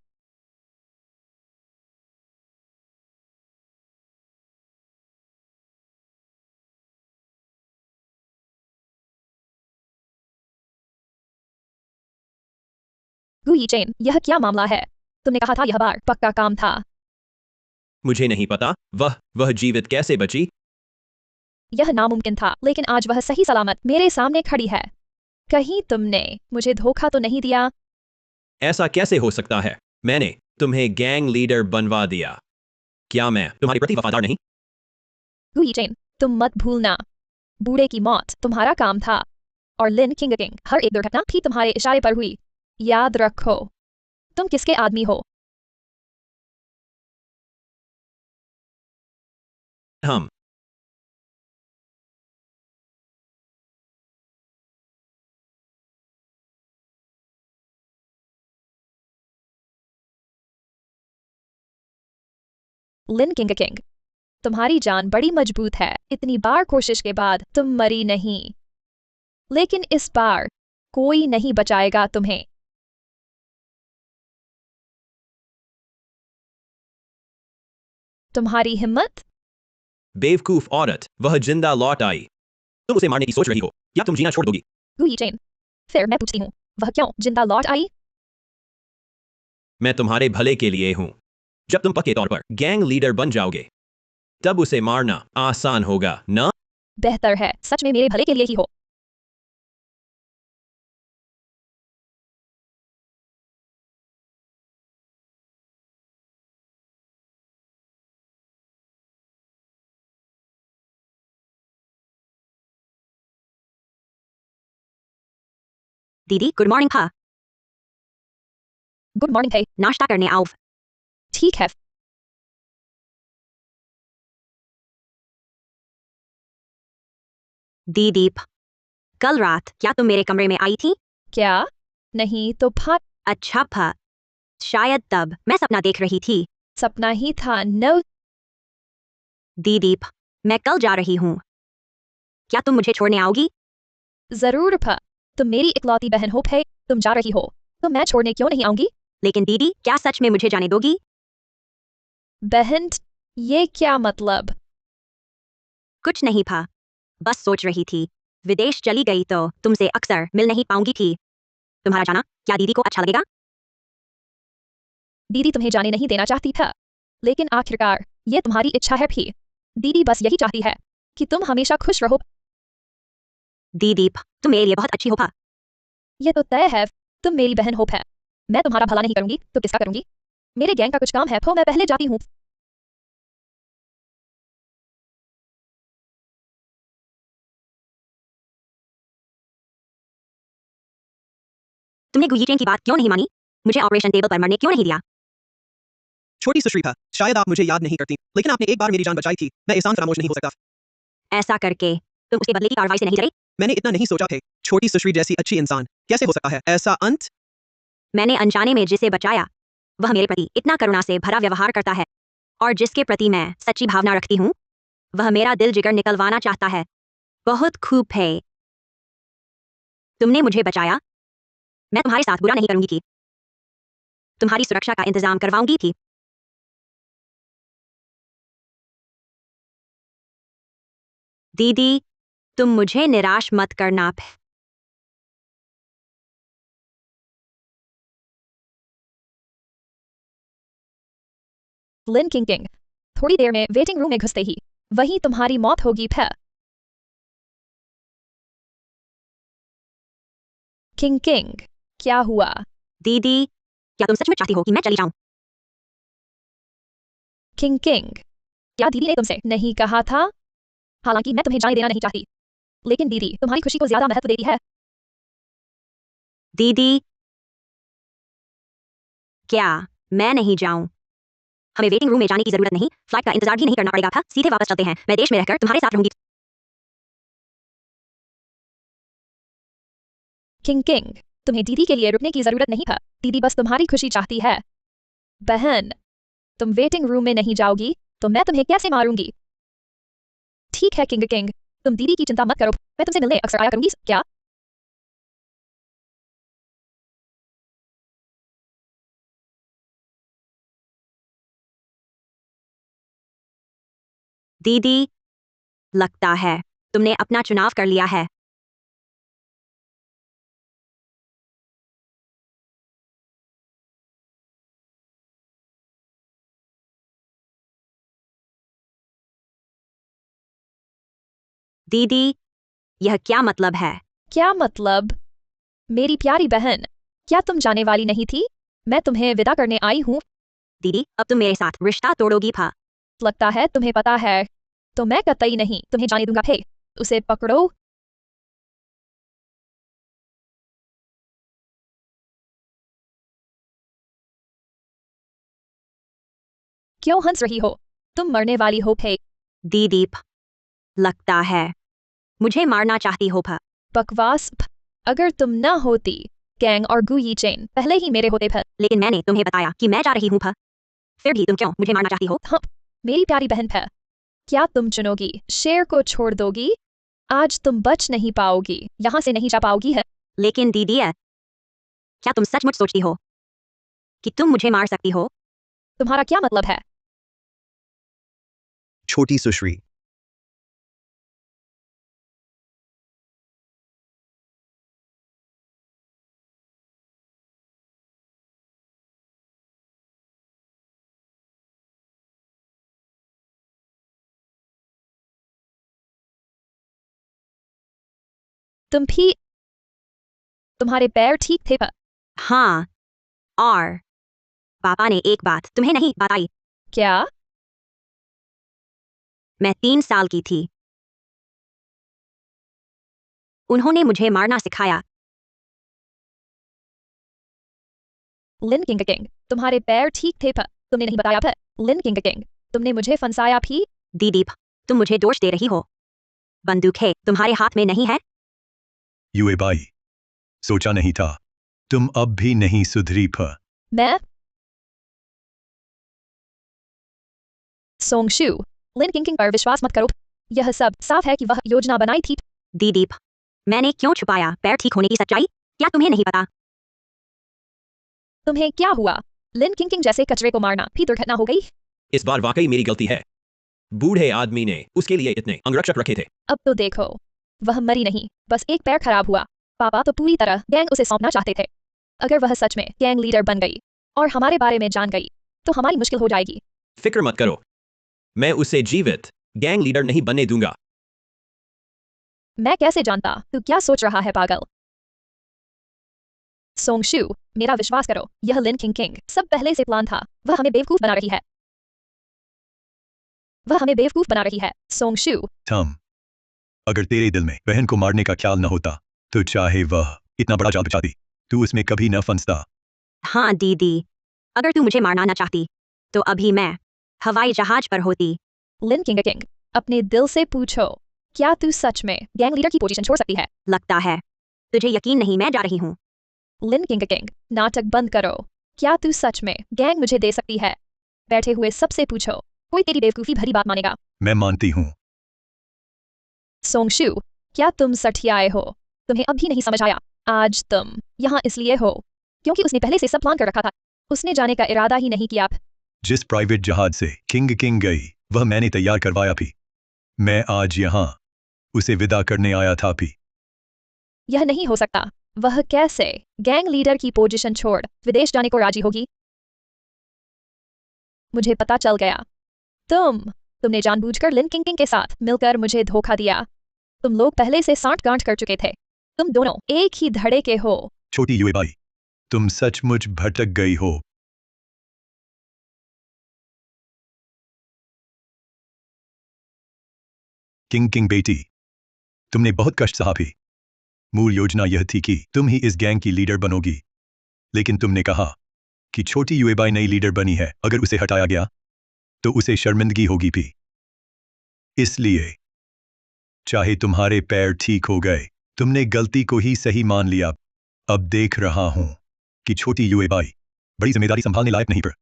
गुई चेन, यह क्या मामला है? तुमने कहा था यह बार पक्का काम था। मुझे नहीं पता वह जीवित कैसे बची। यह नामुमकिन था, लेकिन आज वह सही सलामत मेरे सामने खड़ी है। कहीं तुमने मुझे धोखा तो नहीं दिया? ऐसा कैसे हो सकता है? मैंने तुम्हें गैंग लीडर बनवा दिया। क्या मैं तुम्हारे प्रति वफादार नहीं? गुई चेन, तुम मत भूलना, बूढ़े की मौत तुम्हारा काम था, और लिन किंग हर एक दुर्घटना भी तुम्हारे इशारे पर हुई। याद रखो, तुम किसके आदमी हो? हम लिन किंग तुम्हारी जान बड़ी मजबूत है। इतनी बार कोशिश के बाद तुम मरी नहीं, लेकिन इस बार कोई नहीं बचाएगा तुम्हें। तुम्हारी हिम्मत? बेवकूफ औरत, वह जिंदा लौट आई। तुम उसे मारने की सोच रही हो या तुम जीना छोड़ दोगी? गुई चेन, फिर मैं पूछती हूँ, वह क्यों जिंदा लौट आई? मैं तुम्हारे भले के लिए हूं। जब तुम पक्के तौर पर गैंग लीडर बन जाओगे तब उसे मारना आसान होगा ना? बेहतर है सच में मेरे भले के लिए ही हो। दीदी गुड मॉर्निंग था। गुड मॉर्निंग है। नाश्ता करने आओ। ठीक है। दीदी कल रात क्या तुम मेरे कमरे में आई थी? क्या? नहीं तो फाट। अच्छा था, शायद तब मैं सपना देख रही थी। सपना ही था। नो। दीदी मैं कल जा रही हूँ, क्या तुम मुझे छोड़ने आओगी? जरूर फा, तुम मेरी इकलौती बहन हो फे, तुम जा रही हो तो मैं छोड़ने क्यों नहीं आऊंगी? लेकिन दीदी क्या सच में मुझे जाने दोगी? बहन, ये क्या मतलब? कुछ नहीं था, बस सोच रही थी विदेश चली गई तो तुमसे अक्सर मिल नहीं पाऊंगी थी। तुम्हारा जाना क्या दीदी को अच्छा लगेगा? दीदी तुम्हें जाने नहीं देना चाहती था, लेकिन आखिरकार ये तुम्हारी इच्छा है भी। दीदी बस यही चाहती है कि तुम हमेशा खुश रहो। दीदी तुम मेरे लिए बहुत अच्छी हो पा। ये तो तय है, तुम मेरी बहन हो फै। मैं तुम्हारा भला नहीं करूंगी तो किसका करूंगी? मेरे गैंग का कुछ काम है तो मैं पहले जाती हूँ। तुमने गुयीचेन की बात क्यों नहीं मानी? मुझे ऑपरेशन टेबल पर मरने क्यों नहीं दिया? छोटी सुश्रीता, शायद आप मुझे याद नहीं करती, लेकिन आपने एक बार मेरी जान बचाई थी। मैं एहसान फरामोश नहीं हो सकता। ऐसा करके तुम उसके बदले की कार्रवाई से नहीं डरे? मैंने इतना नहीं सोचा थे। छोटी सुश्री जैसी अच्छी इंसान कैसे हो सकता है ऐसा अंत? मैंने अनजाने में जिसे बचाया वह मेरे प्रति इतना करुणा से भरा व्यवहार करता है, और जिसके प्रति मैं सच्ची भावना रखती हूँ वह मेरा दिल जिगर निकलवाना चाहता है। बहुत खूब है, तुमने मुझे बचाया। मैं तुम्हारे साथ बुरा नहीं करूंगी, थी तुम्हारी सुरक्षा का इंतजाम करवाऊंगी थी। दीदी तुम मुझे निराश मत करना। लिन किंग थोड़ी देर में वेटिंग रूम में घुसते ही वहीं तुम्हारी मौत होगी फै। किंग क्या हुआ? दीदी क्या तुम सच में चाहती हो कि मैं चली जाऊं? किंग क्या दीदी ने तुमसे नहीं कहा था? हालांकि मैं तुम्हें जाने देना नहीं चाहती, लेकिन दीदी तुम्हारी खुशी को ज्यादा महत्व देती है। दीदी क्या मैं नहीं जाऊं? हमें वेटिंग रूम में जाने की जरूरत नहीं, फ्लाइट का इंतजार भी नहीं करना पड़ेगा था, सीधे वापस चलते हैं। मैं देश में रहकर तुम्हारे साथ रहूंगी। किंग तुम्हें दीदी के लिए रुकने की जरूरत नहीं था, दीदी बस तुम्हारी खुशी चाहती है। बहन, तुम वेटिंग रूम में नहीं जाओगी तो मैं तुम्हें कैसे मारूंगी? ठीक है किंग तुम दीदी की चिंता मत करो, मैं तुमसे मिलने अक्सर आया करूंगी। क्या? दीदी लगता है तुमने अपना चुनाव कर लिया है। दीदी यह क्या मतलब है? क्या मतलब? मेरी प्यारी बहन, क्या तुम जाने वाली नहीं थी? मैं तुम्हें विदा करने आई हूँ। दीदी अब तुम मेरे साथ रिश्ता तोड़ोगी भा? लगता है तुम्हें पता है। तो मैं कतई नहीं तुम्हें जाने दूंगा। हे, उसे पकड़ो। क्यों हंस रही हो? तुम मरने वाली हो। हे, दीदी लगता है मुझे मारना चाहती हो भा? बकवास। अगर तुम न होती, गैंग और गु यी चेन पहले ही मेरे होते थे। लेकिन मैंने तुम्हें बताया कि मैं जा रही हूँ भा। फिर भी तुम क्यों मुझे मारना चाहती हो? हाँ, मेरी प्यारी बहन है। क्या तुम चुनोगी शेर को छोड़ दोगी? आज तुम बच नहीं पाओगी, यहाँ से नहीं जा पाओगी है। लेकिन दीदी क्या तुम सचमुच सोचती हो कि तुम मुझे मार सकती हो? तुम्हारा क्या मतलब है? छोटी सुश्री, तुम भी, तुम्हारे पैर ठीक थे पर हाँ, और पापा ने एक बात तुम्हें नहीं बताई। क्या? मैं 3 साल की थी। उन्होंने मुझे मारना सिखाया। लिन किंग किंग, तुम्हारे पैर ठीक थे पर तुमने नहीं बताया था। लिन किंग किंग, तुमने मुझे फंसाया भी। दीदी तुम मुझे दोष दे रही हो। बंदूक है तुम्हारे हाथ में नहीं है? युए बाई, सोचा नहीं था तुम अब भी नहीं सुधरी फ। मैं सोंगशु, लिन किंग किंग पर विश्वास मत करो। यह सब साफ है कि वह योजना बनाई थी। दीदी मैंने क्यों छुपाया पैर ठीक होने की सच्चाई? क्या तुम्हें नहीं पता? तुम्हें क्या हुआ? लिन किंग किंग जैसे कचरे को मारना भी दुर्घटना हो गई। इस बार वाकई मेरी गलती है। बूढ़े आदमी ने उसके लिए इतने अंगरक्षक रखे थे। अब तो देखो, वह मरी नहीं, बस एक पैर खराब हुआ। पापा तो पूरी तरह गैंग उसे सौंपना चाहते थे। अगर वह सच में गैंग लीडर बन गई और हमारे बारे में जान गई तो हमारी मुश्किल हो जाएगी। फिक्र मत करो, मैं उसे जीवित गैंग लीडर नहीं बनने दूंगा। मैं कैसे जानता तू क्या सोच रहा है पागल? सोंगशु, मेरा विश्वास करो, यह लिन किंग किंग सब पहले से प्लान था। वह हमें बेवकूफ बना रही है। वह हमें बेवकूफ बना रही है। सोंगशु, थम, अगर तेरे दिल में बहन को मारने का ख्याल न होता तो चाहे वह इतना बड़ा जाल बिछाती, तू उसमें कभी न फंसता। हाँ दीदी, अगर तू मुझे मारना न चाहती तो अभी मैं हवाई जहाज पर होती। लिन किंग किंग, अपने दिल से पूछो, क्या तू सच में गैंग लीडर की पोजीशन छोड़ सकती है? लगता है तुझे यकीन नहीं, मैं जा रही हूँ। लिन किंग किंग, नाटक बंद करो। क्या तू सच में गैंग मुझे दे सकती है? बैठे हुए सबसे पूछो, कोई तेरी बेवकूफी भरी बात मानेगा? मैं मानती हूँ। सोंगशु, क्या तुम सठियाए हो? तुम्हें अभी नहीं समझ आया? आज तुम यहाँ इसलिए हो क्योंकि उसने पहले से सब प्लान कर रखा था। उसने जाने का इरादा ही नहीं किया। जिस प्राइवेट जहाज से किंग किंग गई वह मैंने तैयार करवाया भी। मैं आज यहाँ उसे विदा करने आया था भी। यह नहीं हो सकता। वह कैसे गैंग लीडर की पोजीशन छोड़ विदेश जाने को राजी होगी? मुझे पता चल गया। तुमने जानबूझकर लिन किंग किंग के साथ मिलकर मुझे धोखा दिया। तुम लोग पहले से सांठ-गांठ कर चुके थे। तुम दोनों एक ही धड़े के हो। छोटी युए बाई, तुम सचमुच भटक गई हो। किंग किंग बेटी, तुमने बहुत कष्ट सहा भी। मूल योजना यह थी कि तुम ही इस गैंग की लीडर बनोगी, लेकिन तुमने कहा कि छोटी युएबाई नई लीडर बनी है, अगर उसे हटाया गया तो उसे शर्मिंदगी होगी भी। इसलिए चाहे तुम्हारे पैर ठीक हो गए, तुमने गलती को ही सही मान लिया। अब देख रहा हूं कि छोटी युएबाई बड़ी जिम्मेदारी संभालने लायक नहीं, पर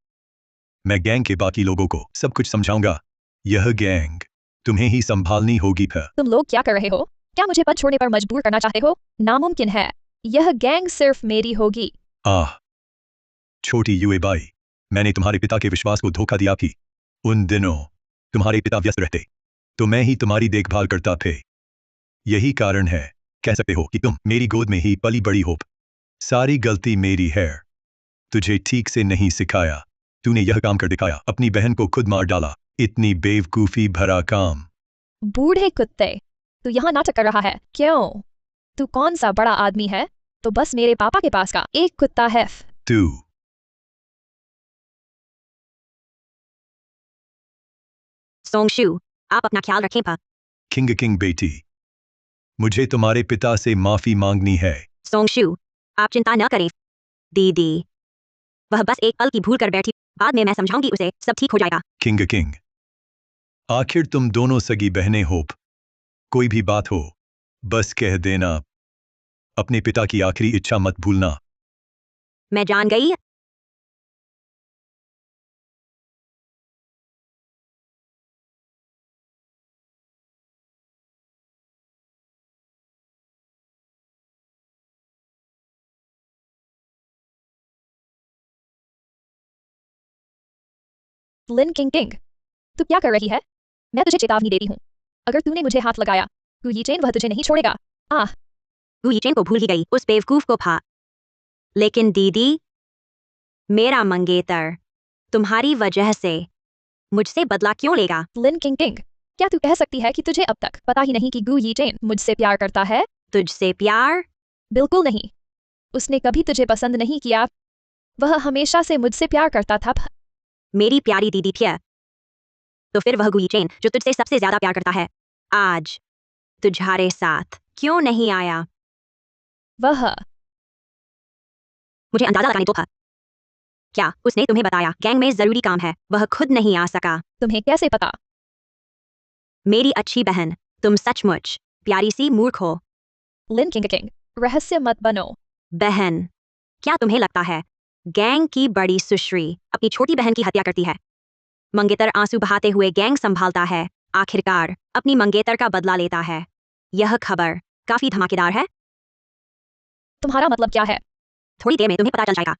मैं गैंग के बाकी लोगों को सब कुछ समझाऊंगा। यह गैंग तुम्हें ही संभालनी होगी। फिर तुम लोग क्या कर रहे हो? क्या मुझे पद छोड़ने पर मजबूर करना चाहते हो? नामुमकिन है। यह गैंग सिर्फ मेरी होगी। आह, छोटी युएबाई, मैंने तुम्हारे पिता के विश्वास को धोखा दिया भी। उन दिनों तुम्हारे पिता व्यस्त रहते तो मैं ही तुम्हारी देखभाल करता थे। यही कारण है, कह सकते हो कि तुम मेरी गोद में ही पली बड़ी हो। सारी गलती मेरी है। तुझे ठीक से नहीं सिखाया, तूने यह काम कर दिखाया, अपनी बहन को खुद मार डाला। इतनी बेवकूफी भरा काम। बूढ़े कुत्ते, तू यहाँ नाटक कर रहा है क्यों? तू कौन सा बड़ा आदमी है? तो बस मेरे पापा के पास का एक कुत्ता है। तू सोंगशु, आप अपना ख्याल रखें पा। किंग बेटी, मुझे तुम्हारे पिता से माफी मांगनी है। सोंगशु, आप चिंता न करें दीदी, वह बस एक पल की भूल कर बैठी, बाद में मैं समझाऊंगी उसे, सब ठीक हो जाएगा। किंग, आखिर तुम दोनों सगी बहनें हो, कोई भी बात हो बस कह देना। अपने पिता की आखिरी इच्छा मत भूलना। मैं जान गई। लिन किंग, तू क्या कर रही है? मैं तुझे चेतावनी देती हूँ, अगर तूने मुझे हाथ लगाया तो ये चेन वह तुझे नहीं छोड़ेगा। वो ये चेन को भूल ही गई, उस बेवकूफ को फा। लेकिन दीदी, मेरा मंगेतर तुम्हारी वजह से मुझसे बदला क्यों लेगा? लिन किंग, क्या तू कह सकती है कि तुझे अब तक पता ही नहीं कि गु ये चेन मुझसे प्यार करता है? तुझसे प्यार? बिल्कुल नहीं, उसने कभी तुझे पसंद नहीं किया, वह हमेशा से मुझसे प्यार करता था। मेरी प्यारी दीदी थी। तो फिर वह गुई चेन जो तुझसे सबसे ज्यादा प्यार करता है, आज तुझारे साथ क्यों नहीं आया? वह मुझे अंदाजा लगाने दो। क्या उसने तुम्हें बताया गैंग में जरूरी काम है, वह खुद नहीं आ सका? तुम्हें कैसे पता? मेरी अच्छी बहन, तुम सचमुच प्यारी सी मूर्ख हो। लिन किंग, रहस्य मत बनो। बहन, क्या तुम्हें लगता है गैंग की बड़ी सुश्री अपनी छोटी बहन की हत्या करती है? मंगेतर आंसू बहाते हुए गैंग संभालता है, आखिरकार अपनी मंगेतर का बदला लेता है। यह खबर काफी धमाकेदार है। तुम्हारा मतलब क्या है? थोड़ी देर में तुम्हें पता चल जाएगा।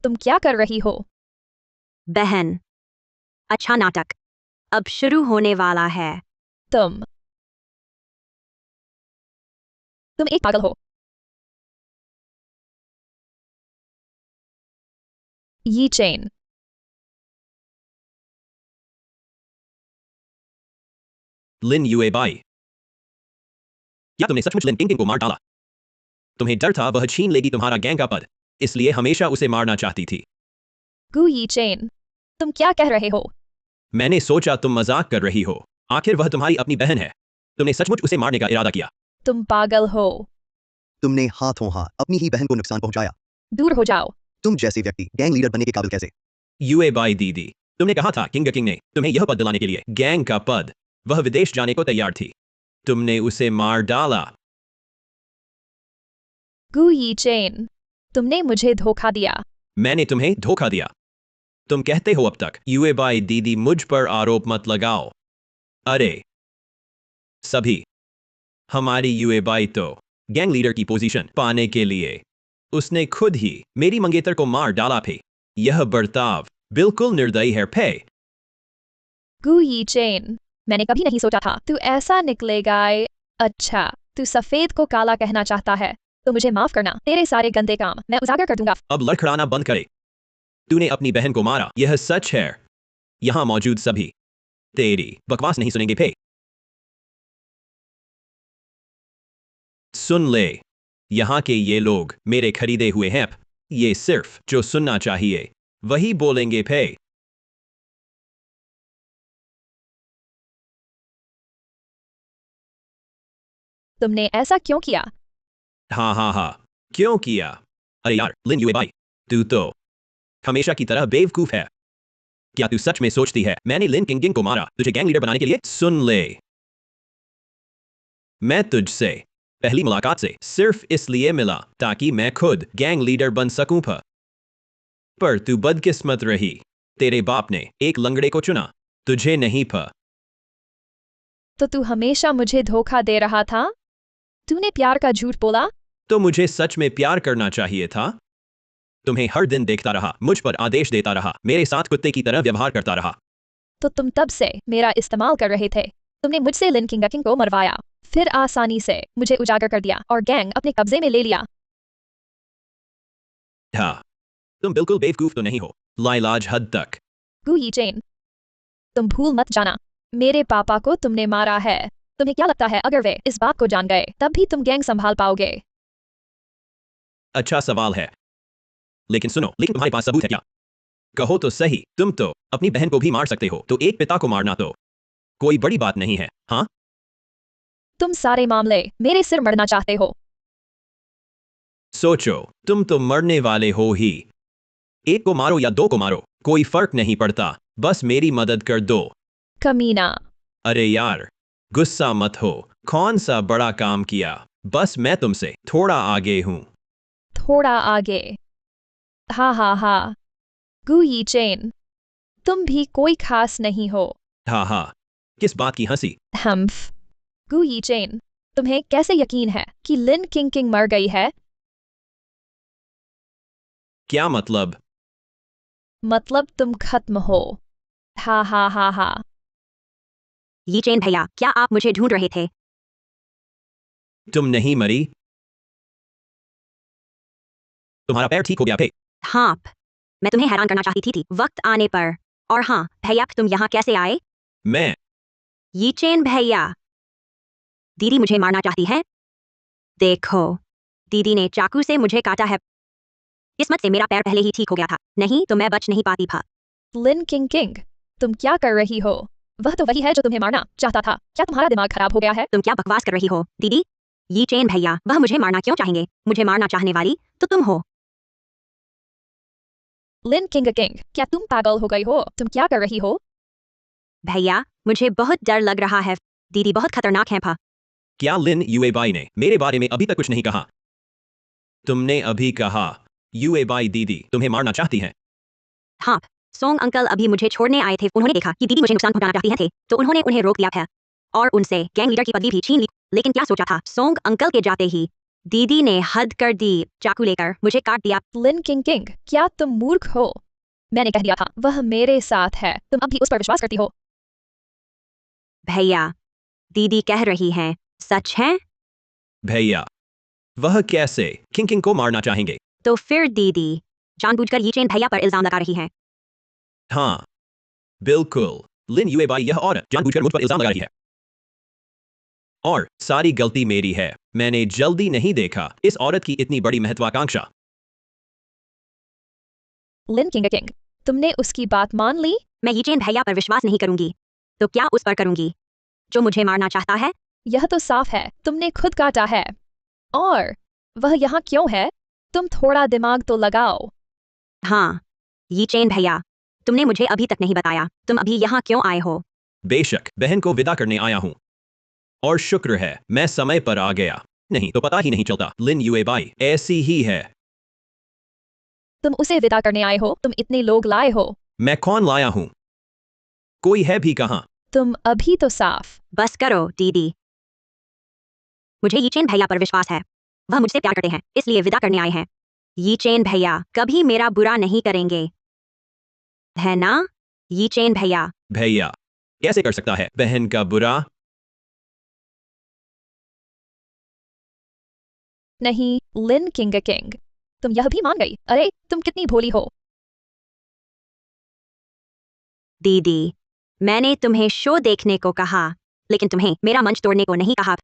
तुम क्या कर रही हो? बहन, अच्छा नाटक अब शुरू होने वाला है। तुम एक पागल हो। ये चेन लिन युएबाई, क्या तुमने सचमुच लिन किंग को मार डाला? तुम्हें डर था वह छीन लेगी तुम्हारा गैंग का पद, इसलिए हमेशा उसे मारना चाहती थी। गु ये चेन, तुम क्या कह रहे हो? मैंने सोचा तुम मजाक कर रही हो, आखिर वह तुम्हारी अपनी बहन है। तुमने सचमुच उसे मारने का इरादा किया। तुम पागल हो। तुमने हाथों हाथ अपनी ही बहन को नुकसान पहुंचाया। दूर हो जाओ। तुम जैसे व्यक्ति गैंग लीडर बनने के काबिल कैसे? युएबाई दीदी, तुमने कहा था किंग ने तुम्हें यह पद दिलाने के लिए, गैंग का पद। वह विदेश जाने को तैयार थी, तुमने उसे मार डाला। गु ये चेन, तुमने मुझे धोखा दिया। मैंने तुम्हें धोखा दिया? तुम कहते हो अब तक। युएबाई दीदी, मुझ पर आरोप मत लगाओ। अरे सभी, हमारी युएबाई तो गैंग लीडर की पोजीशन पाने के लिए उसने खुद ही मेरी मंगेतर को मार डाला थे। यह बर्ताव बिल्कुल निर्दयी है। पे गु ये चेन, मैंने कभी नहीं सोचा था तू ऐसा निकलेगा। अच्छा, तू सफेद को काला कहना चाहता है, तो मुझे माफ करना, तेरे सारे गंदे काम मैं उजागर कर दूंगा। अब लड़खड़ाना बंद करे। तूने अपनी बहन को मारा, यह सच है। यहां मौजूद सभी तेरी बकवास नहीं सुनेंगे। पे सुन ले, यहां के ये लोग मेरे खरीदे हुए हैं। ये सिर्फ जो सुनना चाहिए वही बोलेंगे। पे तुमने ऐसा क्यों किया? हाँ, क्यों किया? अरे यार लिन युएबाई, तू तो हमेशा की तरह बेवकूफ है। क्या तू सच में सोचती है मैंने लिन किंग को मारा तुझे गैंग लीडर बनाने के लिए? सुन ले, मैं तुझसे पहली मुलाकात से सिर्फ इसलिए मिला ताकि मैं खुद गैंग लीडर बन सकूं। पर तू बदकिस्मत रही, तेरे बाप ने एक लंगड़े को चुना, तुझे नहीं। तो तू हमेशा मुझे धोखा दे रहा था? तूने प्यार का झूठ बोला? तो मुझे सच में प्यार करना चाहिए था। तुम्हें हर दिन देखता रहा, मुझ पर आदेश देता रहा, मेरे साथ कुत्ते की तरह व्यवहार करता रहा। तो तुम तब से मेरा इस्तेमाल कर रहे थे। तुमने मुझसे लिन किंग को मरवाया, फिर आसानी से मुझे उजागर कर दिया और गैंग अपने कब्जे में ले लिया। हाँ, तुम बिल्कुल बेवकूफ तो नहीं हो, लाइलाज हद तक। गु यी चेन, तुम भूल मत जाना, मेरे पापा को तुमने मारा है। तुम्हें क्या लगता है अगर वे इस बात को जान गए तब भी तुम गैंग संभाल पाओगे? अच्छा सवाल है, लेकिन सुनो, लेकिन तुम्हारे पास सबूत है क्या? कहो तो सही, तुम तो अपनी बहन को भी मार सकते हो, तो एक पिता को मारना तो कोई बड़ी बात नहीं है। हाँ, तुम सारे मामले मेरे सिर मरना चाहते हो। सोचो, तुम तो मरने वाले हो ही। एक को मारो या दो को मारो, कोई फर्क नहीं पड़ता, बस मेरी मदद कर दो। कमीना, अरे यार, गुस्सा मत हो, कौन सा बड़ा काम किया, बस मैं तुमसे थोड़ा आगे हूं। थोड़ा आगे? हा हा हा, गु यी चेन, तुम भी कोई खास नहीं हो। हाँ हाँ, किस बात की हंसी? हम्फ, गु यी चेन, तुम्हें कैसे यकीन है कि लिन किंग मर गई है? क्या मतलब? मतलब तुम खत्म हो। हा हा हा हा। ये चेन भैया, क्या आप मुझे ढूंढ रहे थे? तुम नहीं मरी? तुम्हारा पैर ठीक हो गया भे? हाँ, मैं तुम्हें हैरान करना चाहती थी वक्त आने पर। और हाँ भैया, तुम यहाँ कैसे आए? मैं ये चेन भैया, दीदी मुझे मारना चाहती है। देखो, दीदी ने चाकू से मुझे काटा है। किस्मत से मेरा पैर पहले ही ठीक हो गया था, नहीं तो मैं बच नहीं पाती था। लिन किंग, तुम क्या कर रही हो? वह तो वही है जो तुम्हें मारना चाहता था। क्या तुम्हारा दिमाग खराब हो गया है? तुम क्या बकवास कर रही हो दीदी? ये चेन भैया, वह मुझे मारना क्यों चाहेंगे? मुझे मारना चाहने वाली तो तुम हो। लिन किंग, क्या तुम पागल हो गई हो? तुम क्या कर रही हो? भैया, मुझे बहुत डर लग रहा है। दीदी बहुत खतरनाक है। क्या लिन यूएबाई ने मेरे बारे में अभी तक कुछ नहीं कहा? तुमने अभी कहा यूएबाई दीदी तुम्हें मारना चाहती हैं। हाँ, सोंग अंकल अभी मुझे छोड़ने आए थे। उन्होंने देखा कि दीदी मुझे नुकसान पहुंचाना चाहती थे, तो उन्होंने उन्हें रोक दिया है और उनसे गैंग लीडर की पदवी भी छीन ली। लेकिन क्या सोचा था, सोंग अंकल के जाते ही दीदी ने हद कर दी, चाकू लेकर मुझे काट दिया। लिन किंग, क्या तुम मूर्ख हो? मैंने कह दिया था वह मेरे साथ है, तुम अब भी उस पर विश्वास करती हो? भैया, दीदी कह रही हैं सच है? भैया, वह कैसे किंग को मारना चाहेंगे? तो फिर दीदी जानबूझकर ये चेन भैया पर इल्जाम लगा रही है। हाँ, बिल्कुल, लिन यूएबाई यह औरत जानबूझकर मुझ पर इल्जाम लगा रही है। और सारी गलती मेरी है, मैंने जल्दी नहीं देखा इस औरत की इतनी बड़ी महत्वाकांक्षा। लिन किंग, तुमने उसकी बात मान ली? मैं ये चेन भैया पर विश्वास नहीं करूंगी, तो क्या उस पर करूंगी जो मुझे मारना चाहता है? यह तो साफ है, तुमने खुद काटा है। और वह यहाँ क्यों है? तुम थोड़ा दिमाग तो लगाओ। हाँ, ये चेन भैया, तुमने मुझे अभी तक नहीं बताया, तुम अभी यहाँ क्यों आए हो? बेशक बहन को विदा करने आया हूं, और शुक्र है मैं समय पर आ गया, नहीं तो पता ही नहीं चलता। लिन यूएबाई ऐसी ही है। तुम उसे विदा करने आए हो? तुम इतने लोग लाए हो? मैं कौन लाया हूं? कोई है भी कहां? तुम अभी तो साफ। बस करो दीदी, मुझे ये चेन भैया पर विश्वास है। वह मुझसे प्यार करते हैं, इसलिए विदा करने आए हैं। ये चेन भैया कभी मेरा बुरा नहीं करेंगे, है ना? ये चेन भैया। भैया कैसे कर सकता है बहन का बुरा? नहीं, लिन किंग, तुम यह भी मान गई? अरे तुम कितनी भोली हो। दीदी, मैंने तुम्हें शो देखने को कहा, लेकिन तुम्हें मेरा मंच तोड़ने को नहीं कहा।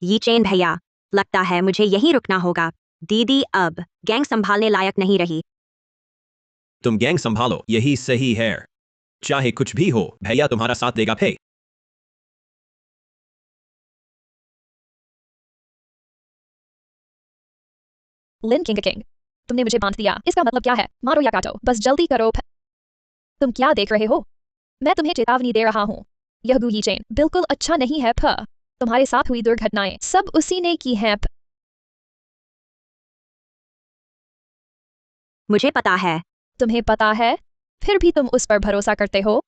ये चेन भैया, लगता है मुझे यहीं रुकना होगा। दीदी अब गैंग संभालने लायक नहीं रही। तुम गैंग संभालो, यही सही है। चाहे कुछ भी हो, भैया तुम्हारा साथ देगा। फे लिन किंग, तुमने मुझे बांध दिया, इसका मतलब क्या है? मारो या काटो, बस जल्दी करो। तुम क्या देख रहे हो? मैं तुम्हें चेतावनी दे रहा हूँ, यह गु यी चेन बिल्कुल अच्छा नहीं है। तुम्हारे साथ हुई दुर्घटनाएं सब उसी ने की हैं। मुझे पता है। तुम्हें पता है, फिर भी तुम उस पर भरोसा करते हो?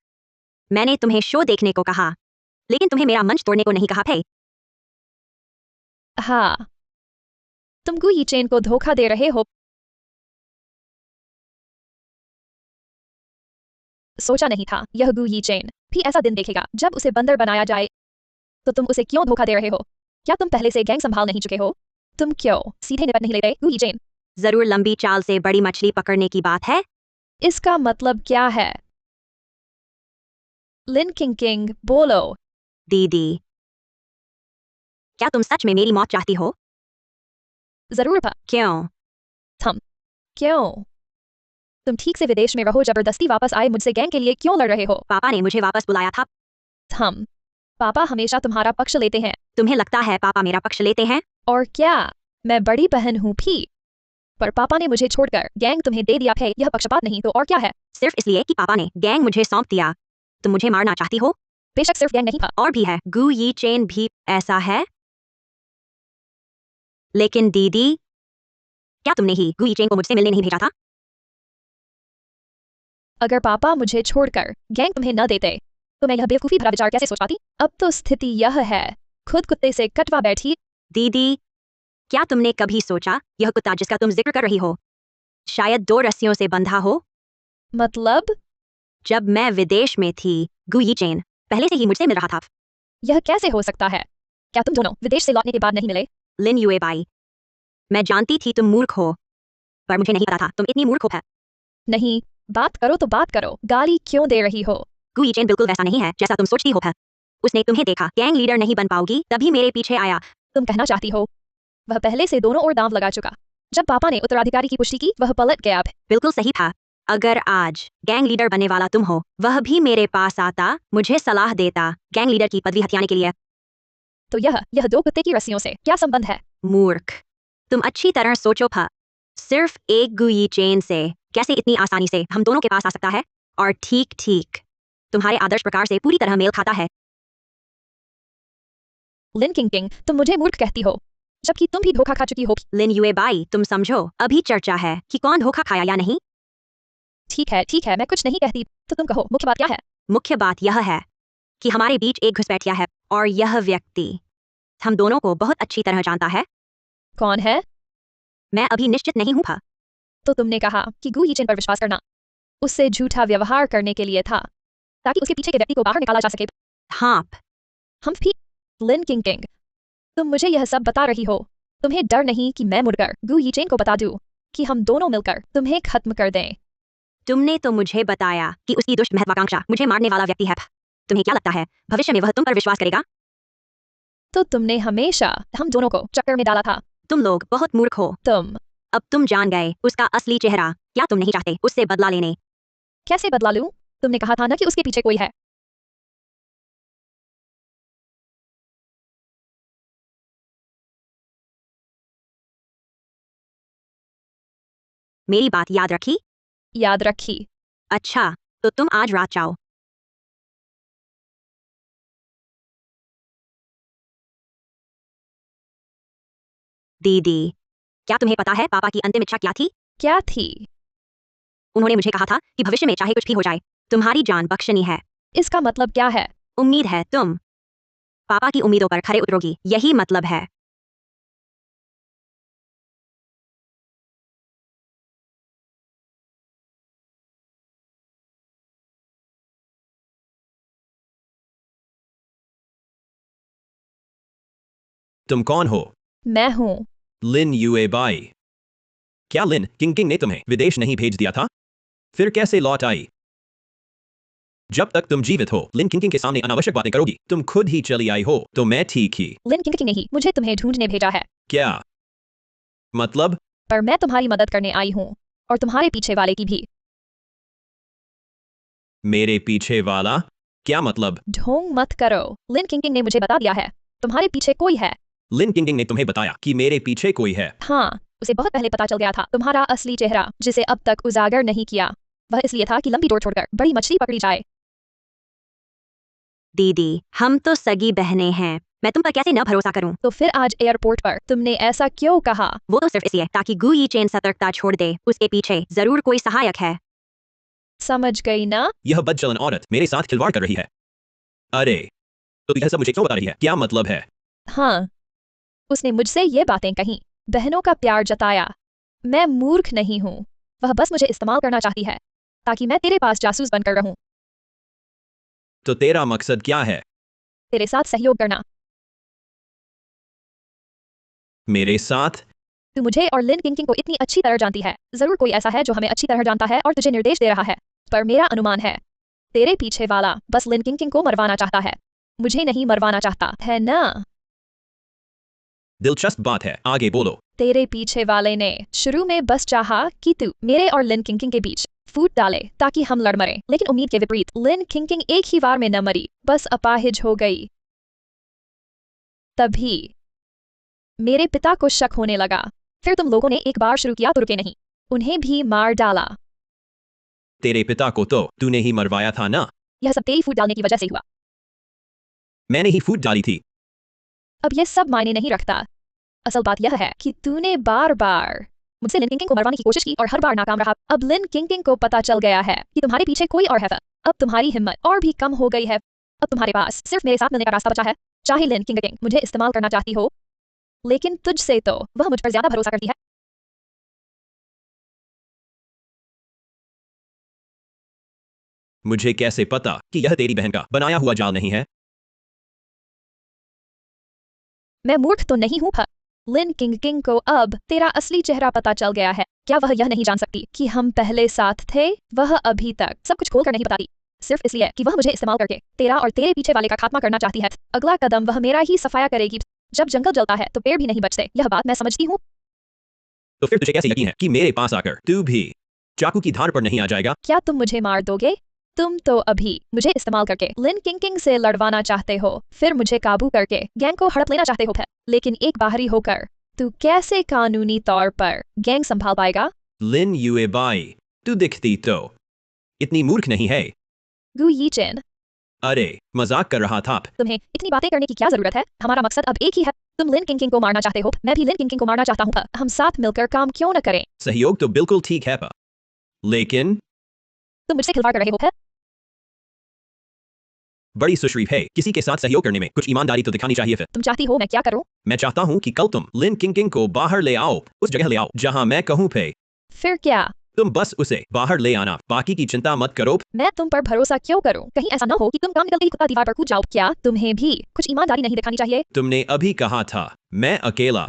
मैंने तुम्हें शो देखने को कहा, लेकिन तुम्हें मेरा मंच तोड़ने को नहीं कहा। फे हाँ, तुम गु यी चेन को धोखा दे रहे हो। सोचा नहीं था यह गू यी चेन भी ऐसा दिन देखेगा जब उसे बंदर बनाया जाए। तो तुम उसे क्यों धोखा दे रहे हो? क्या तुम पहले से गैंग संभाल नहीं चुके हो? तुम क्यों सीधे निपट नहीं लेते गू यी चेन? जरूर लंबी चाल से बड़ी मछली पकड़ने की बात है। इसका मतलब क्या है? लिन किंग किंग बोलो। दीदी, क्या तुम सच में मेरी मौत चाहती हो? जरूर भा। क्यों? क्यों? तुम ठीक से विदेश में रहो, जबरदस्ती वापस आए, मुझसे गैंग के लिए क्यों लड़ रहे हो? पापा ने मुझे वापस बुलाया था। हम पापा हमेशा तुम्हारा पक्ष लेते हैं। तुम्हें लगता है पापा मेरा पक्ष लेते हैं? और क्या, मैं बड़ी बहन हूँ भी। पर पापा ने मुझे छोड़कर गैंग तुम्हें दे दिया है, यह पक्षपात नहीं तो और क्या है? सिर्फ इसलिए कि पापा ने गैंग मुझे सौंप दिया तुम मुझे मारना चाहती हो? बेशक सिर्फ गैंग नहीं था, और भी है, गू यी चेन भी ऐसा है। लेकिन दीदी, क्या तुमने ही गू यी चेन को मुझसे मिलने नहीं भेजा था? अगर पापा मुझे छोड़कर गैंग तुम्हें न देते तो मैं यह बेवकूफी भरा विचार कैसे सोच पाती? अब तो स्थिति यह है, खुद कुत्ते से कटवा बैठी। दीदी, क्या तुमने कभी सोचा यह कुत्ता जिसका तुम जिक्र कर रही हो शायद 2 रस्सियों से बंधा हो? मतलब? जब मैं विदेश में थी, गू यी चेन पहले से ही मुझसे मिल रहा था। यह कैसे हो सकता है? क्या तुम दोनों विदेश से लौटने के बाद नहीं मिले? लिन युए बाई, मैं जानती थी तुम मूर्ख हो, पर मुझे नहीं पता था तुम इतनी मूर्ख हो। नहीं, बात करो तो बात करो, गाली क्यों दे रही हो? गू यी चेन बिल्कुल वैसा नहीं है जैसा तुम सोचती हो। उसने तुम्हें देखा, गैंग लीडर नहीं बन पाओगी, तभी मेरे पीछे आया। तुम कहना चाहती हो वह पहले से दोनों ओर दांव लगा चुका? जब पापा ने उत्तराधिकारी की पुष्टि की वह पलट गया। बिल्कुल सही था। अगर आज गैंग लीडर बनने वाला तुम हो, वह भी मेरे पास आता, मुझे सलाह देता गैंग लीडर की पदवी हथियाने के लिए। तो यह 2 कुत्ते की रस्सियों से क्या संबंध है? मूर्ख, तुम अच्छी तरह सोचो था। सिर्फ एक गू यी चेन से कैसे इतनी आसानी से हम दोनों के पास आ सकता है, और ठीक ठीक तुम्हारे आदर्श प्रकार से पूरी तरह मेल खाता है। लिन किंग किंग, तुम मुझे मूर्ख कहती हो जबकि तुम भी धोखा खा चुकी हो। लिन युए बाई, तुम समझो, अभी चर्चा है कि कौन धोखा खाया या नहीं। ठीक है, मैं कुछ नहीं कहती, तो तुम कहो मुख्य बात क्या है? मुख्य बात यह है कि हमारे बीच एक घुसपैठिया है, और यह व्यक्ति हम दोनों को बहुत अच्छी तरह जानता है। कौन है? मैं अभी निश्चित नहीं हूँ। तो तुमने कहा कि गू यी चेन पर विश्वास करना उससे झूठा व्यवहार करने के लिए था, ताकि उसके पीछे के व्यक्ति को बाहर निकाला जा सके। हाँ। हम भी। लिन किंग किंग, तुम मुझे यह सब बता रही हो, तुम्हें डर नहीं कि मैं मुड़कर गू यी चेन को बता दूं कि हम दोनों मिलकर तुम्हें खत्म कर दें? तुमने तो मुझे बताया कि उसकी दुष्ट महत्वाकांक्षा मुझे मारने वाला व्यक्ति है। तुम्हें क्या लगता है भविष्य में वह तुम पर विश्वास करेगा? तो तुमने हमेशा हम दोनों को चक्कर में डाला था। तुम लोग बहुत मूर्ख हो। अब तुम जान गए उसका असली चेहरा। क्या तुम नहीं चाहते उससे बदला लेने? कैसे बदला लूं? तुमने कहा था ना कि उसके पीछे कोई है। मेरी बात याद रखी? याद रखी। अच्छा, तो तुम आज रात जाओ। दीदी, क्या तुम्हें पता है पापा की अंतिम इच्छा क्या थी? क्या थी? उन्होंने मुझे कहा था कि भविष्य में चाहे कुछ भी हो जाए, तुम्हारी जान बख्शनी है। इसका मतलब क्या है? उम्मीद है तुम पापा की उम्मीदों पर खरे उतरोगी, यही मतलब है। तुम कौन हो? मैं हूं लिन युए बाई। क्या लिन किंग किंग ने तुम्हें विदेश नहीं भेज दिया था? फिर कैसे लौट आई? जब तक तुम जीवित हो, लिन किंग किंग के सामने अनावश्यक बातें करोगी। तुम खुद ही चली आई हो, तो मैं ठीक ही। लिन किंग किंग ने ही मुझे तुम्हें ढूंढने भेजा है। क्या मतलब? पर मैं तुम्हारी मदद करने आई हूं, और तुम्हारे पीछे वाले की भी। मेरे पीछे वाला? क्या मतलब? ढोंग मत करो, लिन किंग किंग ने मुझे बता दिया है तुम्हारे पीछे कोई है। लिन किंग किंग ने तुम्हें बताया कि मेरे पीछे कोई है? हाँ, उसे बहुत पहले पता चल गया था तुम्हारा असली चेहरा, जिसे अब तक उजागर नहीं किया। वह इसलिए था कि लंबी डोर छोड़कर बड़ी मछली पकड़ी जाए। दीदी, हम तो सगी बहनें हैं, मैं तुम पर कैसे न भरोसा करूं? तो फिर आज एयरपोर्ट पर तुमने ऐसा क्यों कहा? वो तो सिर्फ इसलिए ताकि गू यी चेन सतर्कता छोड़ दे, उसके पीछे जरूर कोई सहायक है। समझ गई ना? यह बदचलन औरत मेरे साथ खिलवाड़ कर रही है। अरे, तो यह सब मुझे क्यों बता रही है? क्या मतलब है? हाँ, उसने मुझसे ये बातें कही, बहनों का प्यार जताया। मैं मूर्ख नहीं हूँ, वह बस मुझे इस्तेमाल करना चाहती है ताकि मैं तेरे पास जासूस बनकर रहूं। तो तेरा मकसद क्या है? तेरे साथ सहयोग करना। मेरे साथ? तू मुझे और लिन किंग को इतनी अच्छी तरह जानती है। जरूर कोई ऐसा है जो हमें अच्छी तरह जानता है और तुझे निर्देश दे रहा है। पर मेरा अनुमान है तेरे पीछे वाला बस लिन किंग को मरवाना चाहता है, मुझे नहीं मरवाना चाहता है ना? दिलचस्प बात है, आगे बोलो। तेरे पीछे वाले ने शुरू में बस चाहा कि तू मेरे और लिन किंग के बीच फूट डाले ताकि हम लड़ मरे, लेकिन उम्मीद के विपरीत लिन किंग एक ही बार में न मरी, बस अपाहिज हो गई। तभी मेरे पिता को शक होने लगा। फिर तुम लोगों ने एक बार शुरू किया तो रुके नहीं, उन्हें भी मार डाला। तेरे पिता को तो तूने ही मरवाया था ना? यह सब तेरी फूट डालने की वजह से हुआ। मैंने ही फूट डाली थी। अब यह सब मायने नहीं रखता। असल बात यह है कि तूने बार बार मुझसे लिन किंग को मरवाने की कोशिश की और हर बार नाकाम रहा। अब लिन किंग को पता चल गया है कि तुम्हारे पीछे कोई और है। अब तुम्हारी हिम्मत और भी कम हो गई है। अब तुम्हारे पास सिर्फ मेरे साथ मिलने का रास्ता बचा है। चाहे लिन किंग मुझे इस्तेमाल करना चाहती हो, लेकिन तुझसे तो वह मुझ पर ज्यादा भरोसा करती है। मुझे कैसे पता कि यह तेरी बहन का बनाया हुआ जाल नहीं है? मैं मूर्ख तो नहीं हूं। लिन किंग को अब तेरा असली चेहरा पता चल गया है। क्या वह यह नहीं जान सकती कि हम पहले साथ थे? वह अभी तक सब कुछ खोलकर नहीं बताती, सिर्फ इसलिए कि वह मुझे इस्तेमाल करके तेरा और तेरे पीछे वाले का खात्मा करना चाहती है। अगला कदम वह मेरा ही सफाया करेगी। जब जंगल जलता है तो पेड़ भी नहीं बचते, यह बात मैं समझती हूँ। तो फिर तुझे कैसे यकीन है कि मेरे पास आकर तू भी चाकू की धार पर नहीं आ जाएगा? क्या तुम मुझे मार दोगे? तुम तो अभी मुझे इस्तेमाल करके लिन किंग से लड़वाना चाहते हो, फिर मुझे काबू करके गैंग को हड़प लेना चाहते हो। लेकिन एक बाहरी होकर तू कैसे कानूनी तौर पर गैंग संभाल पाएगा? लिन यूएबाई, तू दिखती तो इतनी मूर्ख नहीं है। गु यीचेन, अरे मजाक कर रहा था। तुम्हें इतनी बातें करने की क्या जरूरत है? हमारा मकसद अब एक ही है। तुम लिन किंग को मारना चाहते हो, मैं भी लिन किंग को मारना चाहता हूँ। हम साथ मिलकर काम क्यों न करें? सहयोग तो बिल्कुल ठीक है, लेकिन तुम मुझसे खिलवाड़ कर रहे हो। बड़ी सुशरीफ है, किसी के साथ सहयोग करने में कुछ ईमानदारी तो दिखानी चाहिए। फिर तुम चाहती हो मैं क्या करूं? मैं चाहता हूँ कि कल तुम लिन किंग को बाहर ले आओ, उस जगह ले आओ जहाँ मैं कहूँ। पे फिर क्या? तुम बस उसे बाहर ले आना, बाकी की चिंता मत करो। मैं तुम पर भरोसा क्यों करूं? कहीं ऐसा न हो कि तुम काम निकलते ही कुत्ता दीवार पर कूद जाओ। क्या तुम्हें भी कुछ ईमानदारी नहीं दिखानी चाहिए? तुमने अभी कहा था मैं अकेला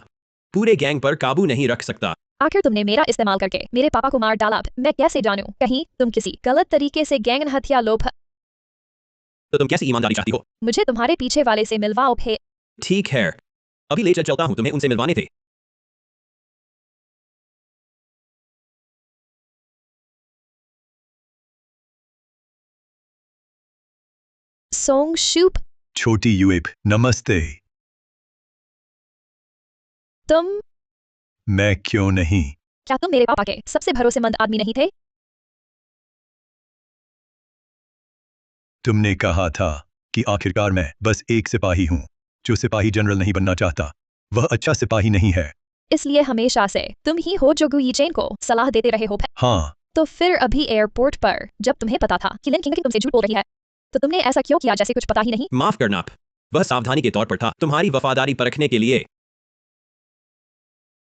पूरे गैंग पर काबू नहीं रख सकता। आखिर तुमने मेरा इस्तेमाल करके मेरे पापा को मार डाला। मैं कैसे जानूं? कहीं तुम किसी गलत तरीके से गैंग हत्या लोभ। तो तुम कैसी ईमानदारी चाहती हो? मुझे तुम्हारे पीछे वाले से मिलवाओ। ठीक है, अभी ले चलता हूँ, तुम्हें उनसे मिलवाने थे। सोंग शूप, छोटी यूएब, नमस्ते। तुम मैं क्यों नहीं? क्या तुम मेरे पापा के सबसे भरोसेमंद आदमी नहीं थे? तुमने कहा था कि आखिरकार मैं बस एक सिपाही हूं जो सिपाही जनरल नहीं बनना चाहता। वह अच्छा सिपाही नहीं है। इसलिए हमेशा से तुम ही हो जो गु यीचेन को सलाह देते रहे हो। हाँ, तो फिर अभी एयरपोर्ट पर जब तुम्हें पता था कि लिन किंग तुमसे झूठ बोल रही है, तो तुमने ऐसा क्यों किया जैसे कुछ पता ही नहीं? माफ करना, वह सावधानी के तौर पर था, तुम्हारी वफादारी परखने के लिए।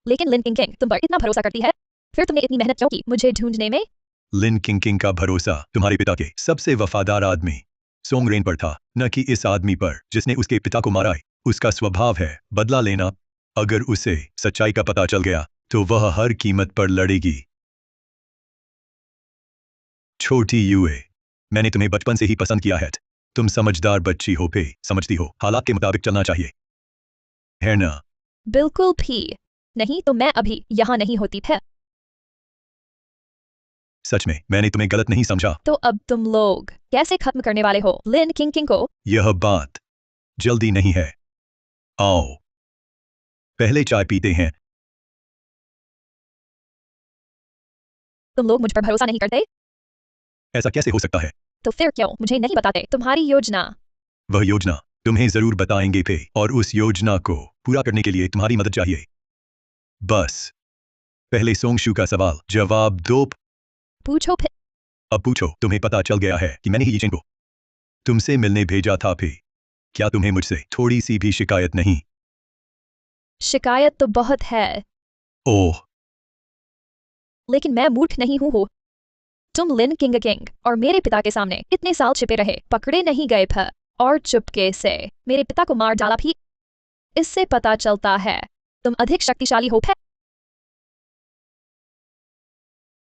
लेकिन लिन किंग तुम पर इतना भरोसा करती है, फिर तुमने इतनी मेहनत क्यों की मुझे ढूंढने में? लिन किंग का भरोसा तुम्हारे पिता के सबसे वफादार आदमी सोंगरेन पर था, न कि इस आदमी पर जिसने उसके पिता को मारा है। उसका स्वभाव है बदला लेना। अगर उसे सच्चाई का पता चल गया तो वह हर कीमत पर लड़ेगी। छोटी यूए, मैंने तुम्हें बचपन से ही पसंद किया है। तुम समझदार बच्ची हो, पे समझती हो हालात के मुताबिक चलना चाहिए, है ना? बिल्कुल भी नहीं, तो मैं अभी यहाँ नहीं होती थी। सच में मैंने तुम्हें गलत नहीं समझा। तो अब तुम लोग कैसे खत्म करने वाले हो लिन किंग को? यह बात जल्दी नहीं है। आओ पहले चाय पीते हैं। तुम लोग मुझ पर भरोसा नहीं करते? ऐसा कैसे हो सकता है? तो फिर क्यों मुझे नहीं बताते तुम्हारी योजना? वह योजना तुम्हें जरूर बताएंगे पे, और उस योजना को पूरा करने के लिए तुम्हारी मदद चाहिए। बस पहले सोंगशू का सवाल जवाब दो। पूछो फिर। अब पूछो। तुम्हें पता चल गया है कि मैंने ही यीचेन को तुमसे मिलने भेजा था पे। क्या तुम्हें मुझसे थोड़ी सी भी शिकायत नहीं? शिकायत तो बहुत है, ओह, लेकिन मैं मूर्ख नहीं हूँ। तुम लिन किंग किंग और मेरे पिता के सामने इतने साल छिपे रहे, पकड़े नहीं गए फ और चुपके से मेरे पिता को मार डाला भी। इससे पता चलता है तुम अधिक शक्तिशाली हो फ।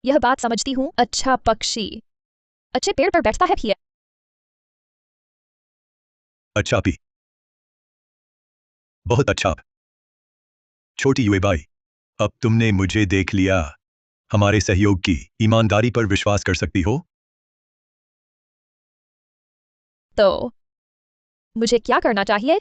यह बात समझती हूँ। अच्छा पक्षी अच्छे पेड़ पर बैठता है भी। अच्छा पी, बहुत अच्छा। छोटी युएबाई, अब तुमने मुझे देख लिया। हमारे सहयोग की ईमानदारी पर विश्वास कर सकती हो। तो मुझे क्या करना चाहिए?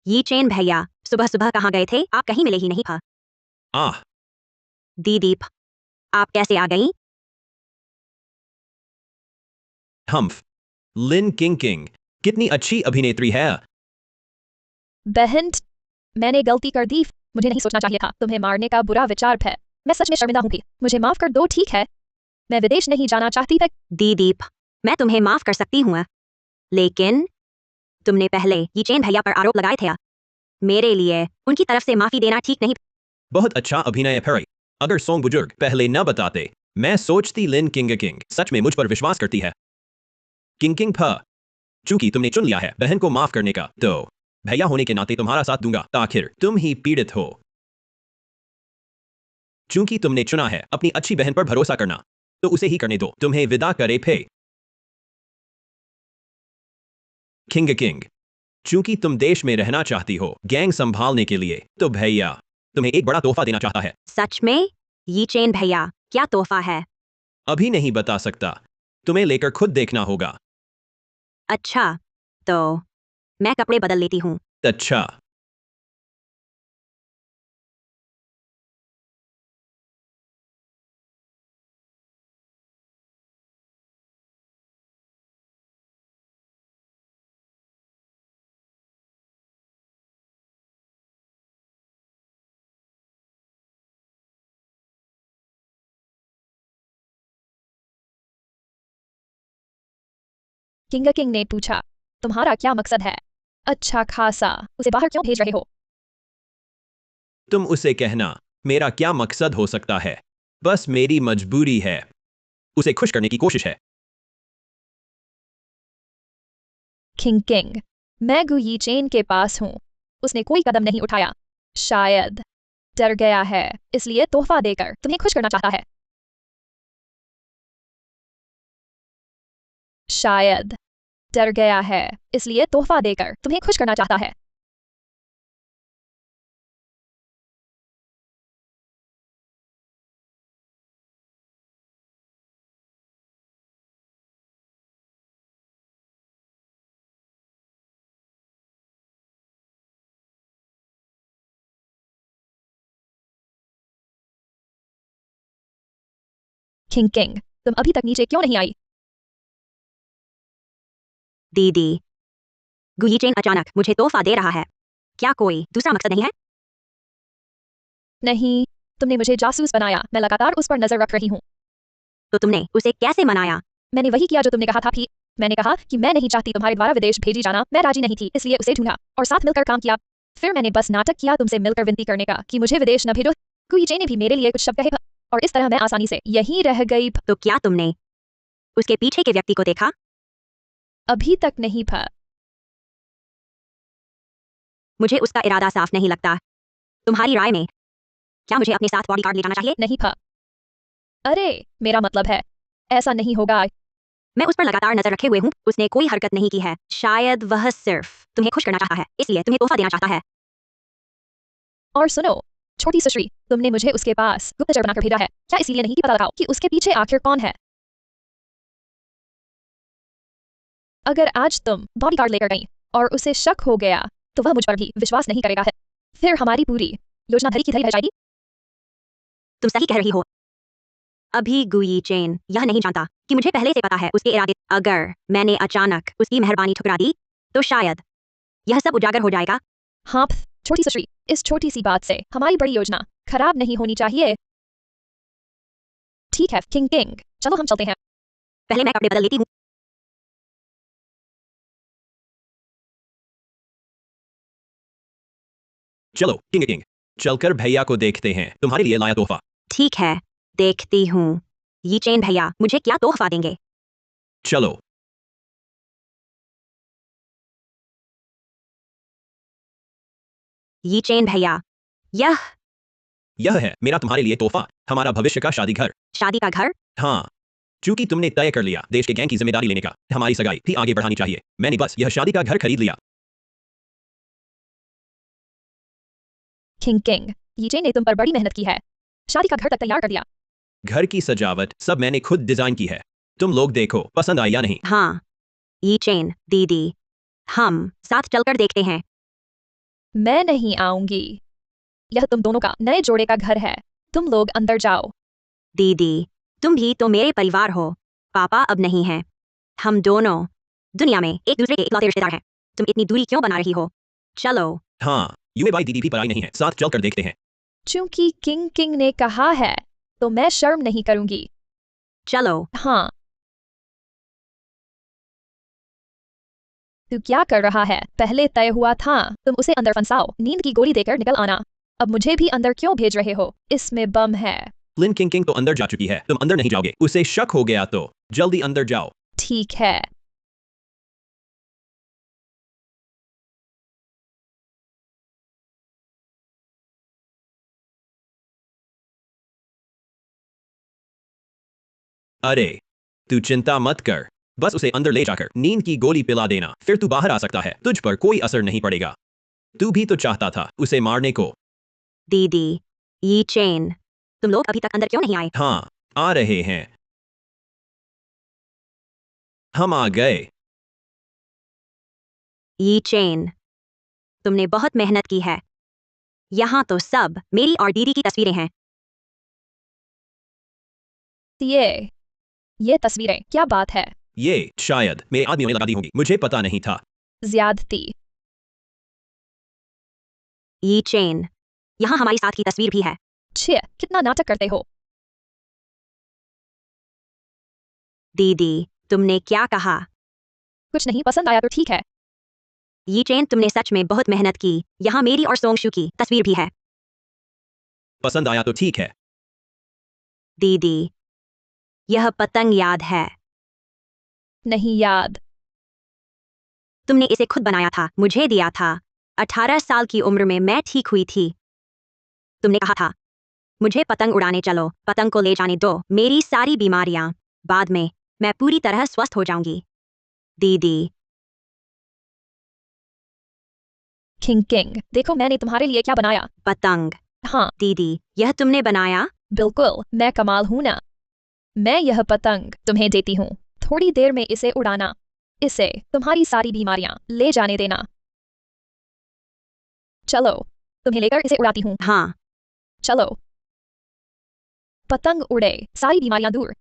ये चेन भैया सुबह सुबह कहाँ गए थे? आप कहीं मिले ही नहीं था। आह, दीदीप आप कैसे आ गई? हम्फ। लिन किंग किंग कितनी अच्छी अभिनेत्री है। बहन मैंने गलती कर दी। मुझे नहीं सोचना चाहिए था। तुम्हें मारने का बुरा विचार है। मैं सच में शर्मिंदा हूँ भी। मुझे माफ कर दो ठीक है। मैं विदेश नहीं जाना चाहती है। दीदीप मैं तुम्हें माफ कर सकती हूँ, लेकिन तुमने पहले ये चेन भैया पर आरोप लगाए थे। मेरे लिए उनकी तरफ से माफी देना ठीक नहीं। बहुत अच्छा अभिनय फेरी। अगर सोंग बुजुर्ग पहले न बताते, मैं सोचती लिन किंग किंग सच में मुझ पर विश्वास करती है। किंग किंग फ चूंकि तुमने चुन लिया है बहन को माफ करने का, तो भैया होने के नाते तुम्हारा साथ दूंगा। आखिर तुम ही पीड़ित हो। चूंकि तुमने चुना है अपनी अच्छी बहन पर भरोसा करना, तो उसे ही करने दो। तुम्हें विदा करे फे। किंग किंग चूंकि तुम देश में रहना चाहती हो गैंग संभालने के लिए, तो भैया तुम्हें एक बड़ा तोहफा देना चाहता है। सच में? ये चेन भैया क्या तोहफा है? अभी नहीं बता सकता, तुम्हें लेकर खुद देखना होगा। अच्छा तो मैं कपड़े बदल लेती हूँ। अच्छा, किंग किंग ने पूछा तुम्हारा क्या मकसद है? अच्छा खासा उसे बाहर क्यों भेज रहे हो? तुम उसे कहना मेरा क्या मकसद हो सकता है। बस मेरी मजबूरी है। उसे खुश करने की कोशिश है। किंग किंग मैं गु यी चेन के पास हूँ। उसने कोई कदम नहीं उठाया। शायद डर गया है, इसलिए तोहफा देकर तुम्हें खुश करना चाहता है। शायद डर गया है, इसलिए तोहफा देकर तुम्हें खुश करना चाहता है। किंग किंग तुम अभी तक नीचे क्यों नहीं आई? दीदी गुई चेन अचानक मुझे तोहफा दे रहा है। क्या कोई दूसरा मकसद नहीं है? नहीं, तुमने मुझे जासूस बनाया। मैं लगातार उस पर नजर रख रही हूँ। तो तुमने उसे कैसे मनाया? मैंने वही किया जो तुमने कहा था भी। मैंने कहा कि मैं नहीं चाहती तुम्हारे द्वारा विदेश भेजी जाना। मैं राजी नहीं थी, इसलिए उसे ढूंढा और साथ मिलकर काम किया। फिर मैंने बस नाटक किया तुमसे मिलकर विनती करने का कि मुझे विदेश न भेजो। गुईचे ने भी मेरे लिए कुछ शब्द कहे और इस तरह मैं आसानी से यहीं रह गई। तो क्या तुमने उसके पीछे के व्यक्ति को देखा? अभी तक नहीं था। मुझे उसका इरादा साफ नहीं लगता। तुम्हारी राय में क्या मुझे अपने साथ बॉडीगार्ड ले जाना चाहिए? नहीं था। अरे मेरा मतलब है ऐसा नहीं होगा। मैं उस पर लगातार नजर रखे हुए हूँ। उसने कोई हरकत नहीं की है। शायद वह सिर्फ तुम्हें खुश करना चाहता है, इसलिए तुम्हें तोहफा देना चाहता है। और सुनो छोटी सुश्री, तुमने मुझे उसके पास गुप्तचर बनाकर भेजा है। क्या इसलिए नहीं कि पता लगाओ कि उसके पीछे आखिर कौन है? अगर आज तुम बॉडीगार्ड लेकर गई और उसे शक हो गया, तो वह मुझ पर भी विश्वास नहीं करेगा है। फिर हमारी पूरी योजना धरी की धरी रह जाएगी। तुम सही कह रही हो। अभी गुई चेन यह नहीं जानता कि मुझे पहले से पता है उसके इरादे। अगर मैंने अचानक उसकी मेहरबानी ठुकरा दी, तो शायद यह सब उजागर हो जाएगा। हाँ छोटी सुश्री, इस छोटी सी बात से हमारी बड़ी योजना खराब नहीं होनी चाहिए। ठीक है किंग किंग, चलो हम चलते हैं। पहले मैं कपड़े बदल लेती हूँ। चलो किंग किंग, चलकर भैया को देखते हैं, तुम्हारे लिए लाया तोहफा। ठीक है, देखती हूँ। ये चेन भैया मुझे क्या तोहफा देंगे? चलो। ये चेन भैया, यह यह है मेरा तुम्हारे लिए तोहफा, हमारा भविष्य का शादी घर। शादी का घर? हाँ, चूंकि तुमने तय कर लिया देश के गैंग की जिम्मेदारी लेने का, हमारी सगाई भी आगे बढ़ानी चाहिए, मैंने बस यह शादी का घर खरीद लिया। किंग किंग, ये चेन ने तुम पर बड़ी मेहनत की है, शादी का घर तक तैयार कर दिया। घर की सजावट सब मैंने खुद डिजाइन की है, तुम लोग देखो पसंद आई या नहीं। हाँ, ये चेन दीदी, हम साथ चलकर देखते हैं। मैं नहीं आऊंगी, यह तुम दोनों का नए जोड़े का घर है, तुम लोग अंदर जाओ। दीदी, तुम भी तो मेरे परिवार हो, पापा अब नहीं हैं। हम दोनों दुनिया में एक दूसरे के इकलौते रिश्तेदार हैं। तुम इतनी दूरी क्यों बना रही हो? चलो। हाँ, यूए भाई दीदी भी पराई नहीं है, साथ चलकर देखते हैं। चूंकि किंग किंग ने कहा है, तो मैं शर्म नहीं करूंगी। चलो। हाँ। तू क्या कर रहा है? पहले तय हुआ था, तुम उसे अंदर फंसाओ, नींद की गोली देकर निकल आना। अब मुझे भी अंदर क्यों भेज रहे हो? इसमें बम है। लिन किंग किंग तो अंदर जा चुकी है, तुम अंदर नहीं जाओगे, उसे शक हो गया तो जल्दी अंदर जाओ। ठीक है। अरे, तू चिंता मत कर, बस उसे अंदर ले जाकर नींद की गोली पिला देना, फिर तू बाहर आ सकता है, तुझ पर कोई असर नहीं पड़ेगा। तू भी तो चाहता था उसे मारने को। दीदी, ये चेन, तुम लोग अभी तक अंदर क्यों नहीं आए? हाँ, आ रहे हैं, हम आ गए। ये चेन, तुमने बहुत मेहनत की है। यहाँ तो सब मेरी और दीदी की तस्वीरें हैं। ये तस्वीरें क्या बात है? ये शायद मेरे आदमियों ने लगा दी होंगी, मुझे पता नहीं था। ज्यादती। ये चेन, यहाँ हमारी साथ की तस्वीर भी है। छे, कितना नाटक करते हो? दीदी, तुमने क्या कहा? कुछ नहीं, पसंद आया तो ठीक है। ये चेन, तुमने सच में बहुत मेहनत की। यहाँ मेरी और सोंगशु की तस्वीर भी है। पसंद आया तो ठीक है। दीदी, यह पतंग याद है? नहीं याद। तुमने इसे खुद बनाया था, मुझे दिया था। 18 साल की उम्र में मैं ठीक हुई थी। तुमने कहा था, मुझे पतंग उड़ाने चलो, पतंग को ले जाने दो, मेरी सारी बीमारियां बाद में, मैं पूरी तरह स्वस्थ हो जाऊंगी। दीदी। किंग किंग, देखो मैंने तुम्हारे लिए क्या बनाया। पतंग? हाँ, दीदी, यह तुमने बनाया? बिल्कुल, मैं कमाल हूं ना। मैं यह पतंग तुम्हें देती हूँ, थोड़ी देर में इसे उड़ाना, इसे तुम्हारी सारी बीमारियां ले जाने देना। चलो, तुम्हें लेकर इसे उड़ाती हूँ। हाँ। चलो। पतंग उड़े, सारी बीमारियां दूर।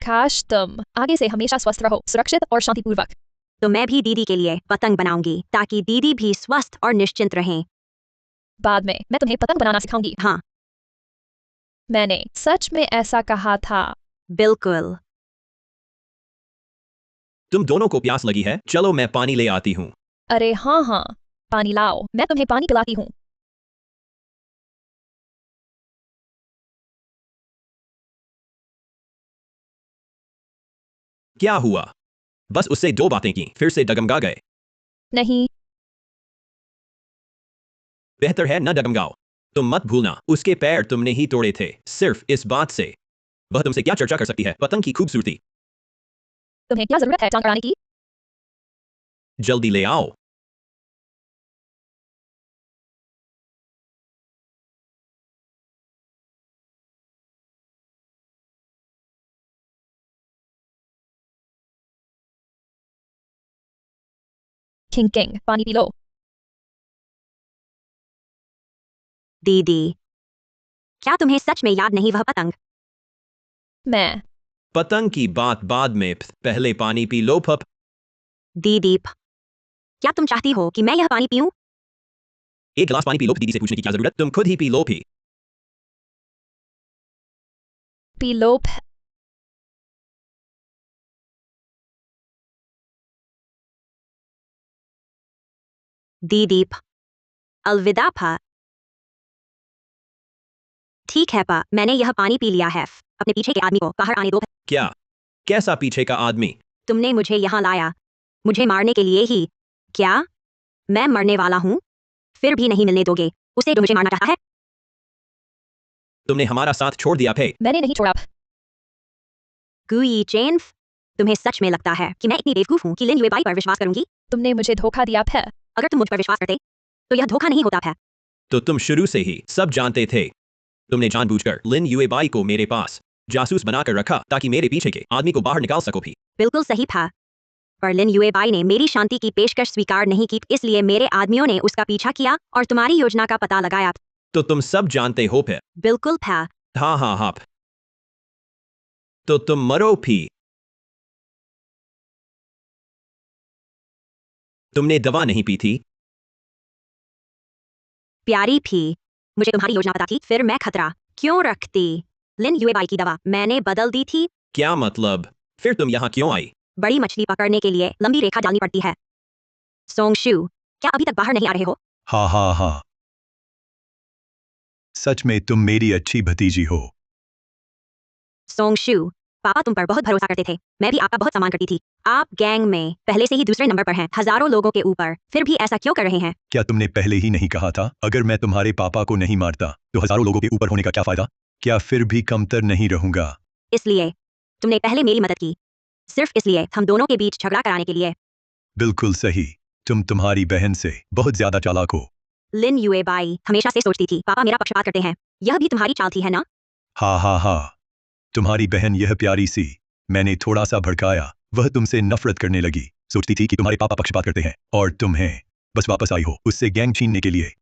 काश तुम आगे से हमेशा स्वस्थ रहो, सुरक्षित और शांतिपूर्वक। तो मैं भी दीदी के लिए पतंग बनाऊंगी, ताकि दीदी भी स्वस्थ और निश्चिंत रहें। बाद में मैं तुम्हें पतंग बनाना सिखाऊंगी। हाँ। मैंने सच में ऐसा कहा था। बिल्कुल। तुम दोनों को प्यास लगी है, चलो मैं पानी ले आती हूँ। अरे हाँ हाँ, पानी लाओ, मैं तुम्हें पानी पिलाती हूँ। क्या हुआ? बस उससे 2 बातें की, फिर से डगमगा गए। नहीं। बेहतर है न डगमगाओ। तुम मत भूलना, उसके पैर तुमने ही तोड़े थे, सिर्फ इस बात से। वह तुमसे क्या चर्चा कर सकती है? पतंग की खूबसूरती। तुम्हें क्या जरूरत है टांग अड़ाने की? जल्दी ले आओ। किंग किंग, पानी पी लो। दीदी, क्या तुम्हें सच में याद नहीं वह पतंग? मैं पतंग की बात बाद में, पहले पानी पी लो। पप। दीदी, क्या तुम चाहती हो कि मैं यह पानी पीऊं? एक गिलास पानी पी लो, दीदी से पूछने की क्या जरूरत, तुम खुद ही पी लो भी। P low. दीदी, अलविदा। ठीक है पा, मैंने यह पानी पी लिया है। अपने पीछे के आदमी को बाहर आने दो। क्या? कैसा पीछे का आदमी? तुमने मुझे यहाँ लाया मुझे मारने के लिए ही। क्या मैं मरने वाला हूँ? फिर भी नहीं मिलने दोगे उसे जो मुझे मारना चाहता है? तुमने हमारा साथ छोड़ दिया फे। मैंने नहीं छोड़ा। गुई चेन, तुम्हें सच में लगता है कि मैं इतनी बेवकूफ हूँ कि लिन यूएबाई पर विश्वास करूंगी? तुमने मुझे धोखा दिया है। अगर तुम मुझ पर विश्वास करते तो यह धोखा नहीं होता है। तो तुम शुरू से ही सब जानते थे। तुमने जानबूझकर लिन यूएबाई को मेरे पास जासूस बनाकर रखा ताकि मेरे पीछे के आदमी को बाहर निकाल सको भी। बिल्कुल सही था, पर लिन यूएबाई ने मेरी शांति की पेशकश स्वीकार नहीं की, इसलिए मेरे आदमियों ने उसका पीछा किया और तुम्हारी योजना का पता लगाया। तो तुम सब जानते हो फिर। बिल्कुल था। हाँ हाँ हाँ। तो तुम मरो भी। तुमने दवा नहीं पी थी? प्यारी भी, मुझे तुम्हारी योजना पता थी, फिर मैं खतरा क्यों रखती? लिन यूएबाई की दवा मैंने बदल दी थी। क्या मतलब? फिर तुम यहाँ क्यों आई? बड़ी मछली पकड़ने के लिए लंबी रेखा डालनी पड़ती है। सोंगशु, क्या अभी तक बाहर नहीं आ रहे हो? हाँ हाँ हाँ, सच में तुम मेरी अच्छी भतीजी हो। सोंगशु, पापा तुम पर बहुत भरोसा करते थे, मैं भी आपका बहुत सम्मान करती थी। आप गैंग में पहले से ही दूसरे नंबर पर हैं, हजारों लोगों के ऊपर, फिर भी ऐसा क्यों कर रहे हैं? क्या तुमने पहले ही नहीं कहा था अगर मैं तुम्हारे पापा को नहीं मारता तो हजारों लोगों के ऊपर होने का क्या फायदा? क्या फिर भी कमतर नहीं रहूंगा? इसलिए तुमने पहले मेरी मदद की, सिर्फ इसलिए हम दोनों के बीच झगड़ा कराने के लिए। बिल्कुल सही, तुम तुम्हारी बहन से बहुत ज्यादा चालाक हो। लिन यूएबाई हमेशा से सोचती थी पापा मेरा पक्षपात करते हैं, यह भी तुम्हारी चाल थी है ना? हाँ हाँ हाँ, तुम्हारी बहन यह प्यारी सी, मैंने थोड़ा सा भड़काया, वह तुमसे नफरत करने लगी, सोचती थी कि तुम्हारे पापा पक्षपात करते हैं और तुम्हें बस वापस आई हो उससे गैंग छीनने के लिए।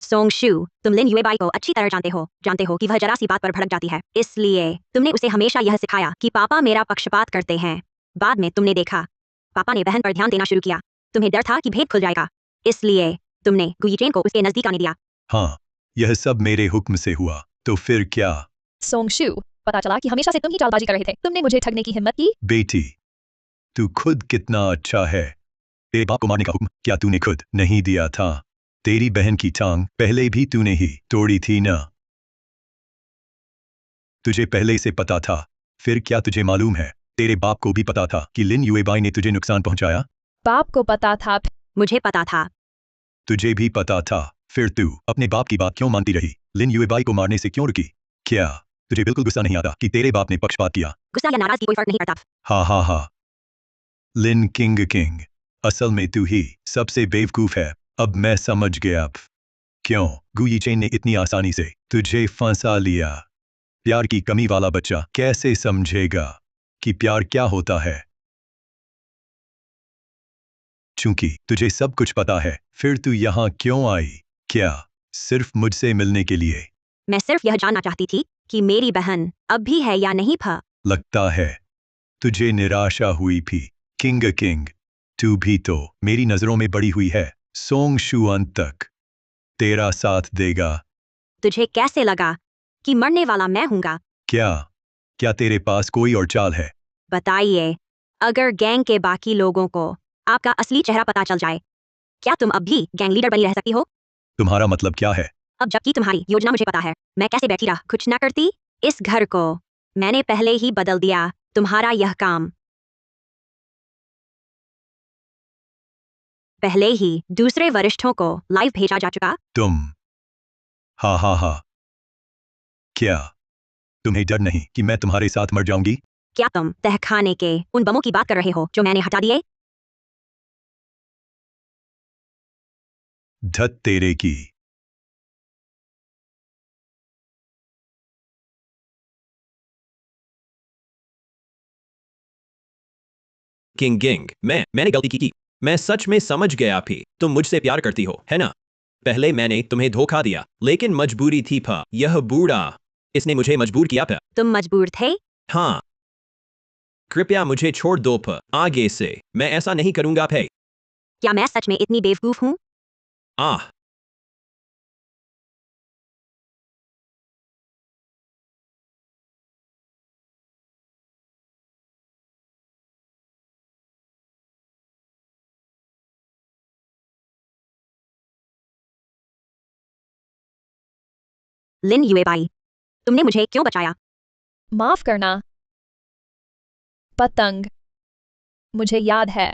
सोंगशु, तुम लिन यूएबाई को अच्छी तरह जानते हो कि वह जरा सी बात पर भड़क जाती है, इसलिए तुमने उसे हमेशा यह सिखाया कि पापा मेरा पक्षपात करते हैं। बाद में तुमने देखा पापा ने बहन पर ध्यान देना शुरू किया, तुम्हें डर था कि भेद खुल जाएगा, इसलिए तुमने गुईचेन को उसके नजदीक आने दिया। हाँ, यह सब मेरे हुक्म से हुआ, तो फिर क्या? सोंगशु, पता चला कि हमेशा से तुम ही चालबाजी कर रहे थे। तुमने मुझे ठगने की हिम्मत की। बेटी, तू खुद कितना अच्छा है। तेरे बाप को मारने का हुक्म क्या तूने खुद नहीं दिया था? तेरी बहन की टांग पहले भी तूने ही तोड़ी थी ना? तुझे पहले से पता था, फिर क्या तुझे मालूम है तेरे बाप को भी पता था कि लिन यूएबाई ने तुझे नुकसान पहुंचाया? बाप को पता था। मुझे पता था। तुझे भी पता था, फिर तू अपने बाप की बात क्यों मानती रही? लिन यूएबाई को मारने से क्यों रुकी? क्या तुझे बिल्कुल गुस्सा नहीं आता कि तेरे बाप ने पक्षपात किया? गुस्सा या नाराजगी कोई फर्क नहीं पड़ता। हाँ हाँ हाँ, लिन किंग, असल में तू ही सबसे बेवकूफ है। अब मैं समझ गया क्यों गुईचेन ने इतनी आसानी से तुझे फंसा लिया। प्यार की कमी वाला बच्चा कैसे समझेगा कि प्यार क्या होता है? चूंकि तुझे सब कुछ पता है, फिर तू यहाँ क्यों आई? क्या सिर्फ मुझसे मिलने के लिए? मैं सिर्फ यह जानना चाहती थी कि मेरी बहन अब भी है या नहीं भा। लगता है तुझे निराशा हुई भी। किंग, तू भी तो मेरी नजरों में बड़ी हुई है। सोंगशु अंत तक तेरा साथ देगा। तुझे कैसे लगा कि मरने वाला मैं हूँगा? क्या तेरे पास कोई और चाल है? बताइए, अगर गैंग के बाकी लोगों को आपका असली चेहरा पता चल जाए, क्या तुम अब भी गैंग लीडर बनी रह सकती हो? तुम्हारा मतलब क्या है? अब जबकि तुम्हारी योजना मुझे पता है, मैं कैसे बैठी रह कुछ ना करती? इस घर को मैंने पहले ही बदल दिया, तुम्हारा यह काम पहले ही दूसरे वरिष्ठों को लाइव भेजा जा चुका। तुम हाँ हाँ हाँ, क्या तुम्हें डर नहीं कि मैं तुम्हारे साथ मर जाऊंगी? क्या तुम तहखाने के उन बमों की बात कर रहे हो जो मैंने हटा दिए? धत तेरे की। किंग, मैंने गलती की। मैं सच में समझ गया भी तुम मुझसे प्यार करती हो, है ना? पहले मैंने तुम्हें धोखा दिया, लेकिन मजबूरी थी फा। यह बूढ़ा, इसने मुझे मजबूर किया फा। तुम मजबूर थे? हाँ, कृपया मुझे छोड़ दो फा। आगे से मैं ऐसा नहीं करूंगा फे। क्या मैं सच में इतनी बेवकूफ हूँ? आह, लिन युएबाई, तुमने मुझे क्यों बचाया? माफ करना। पतंग। मुझे याद है।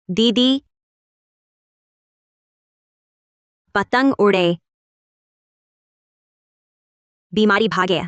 दीदी, पतंग उड़े, बीमारी भागे।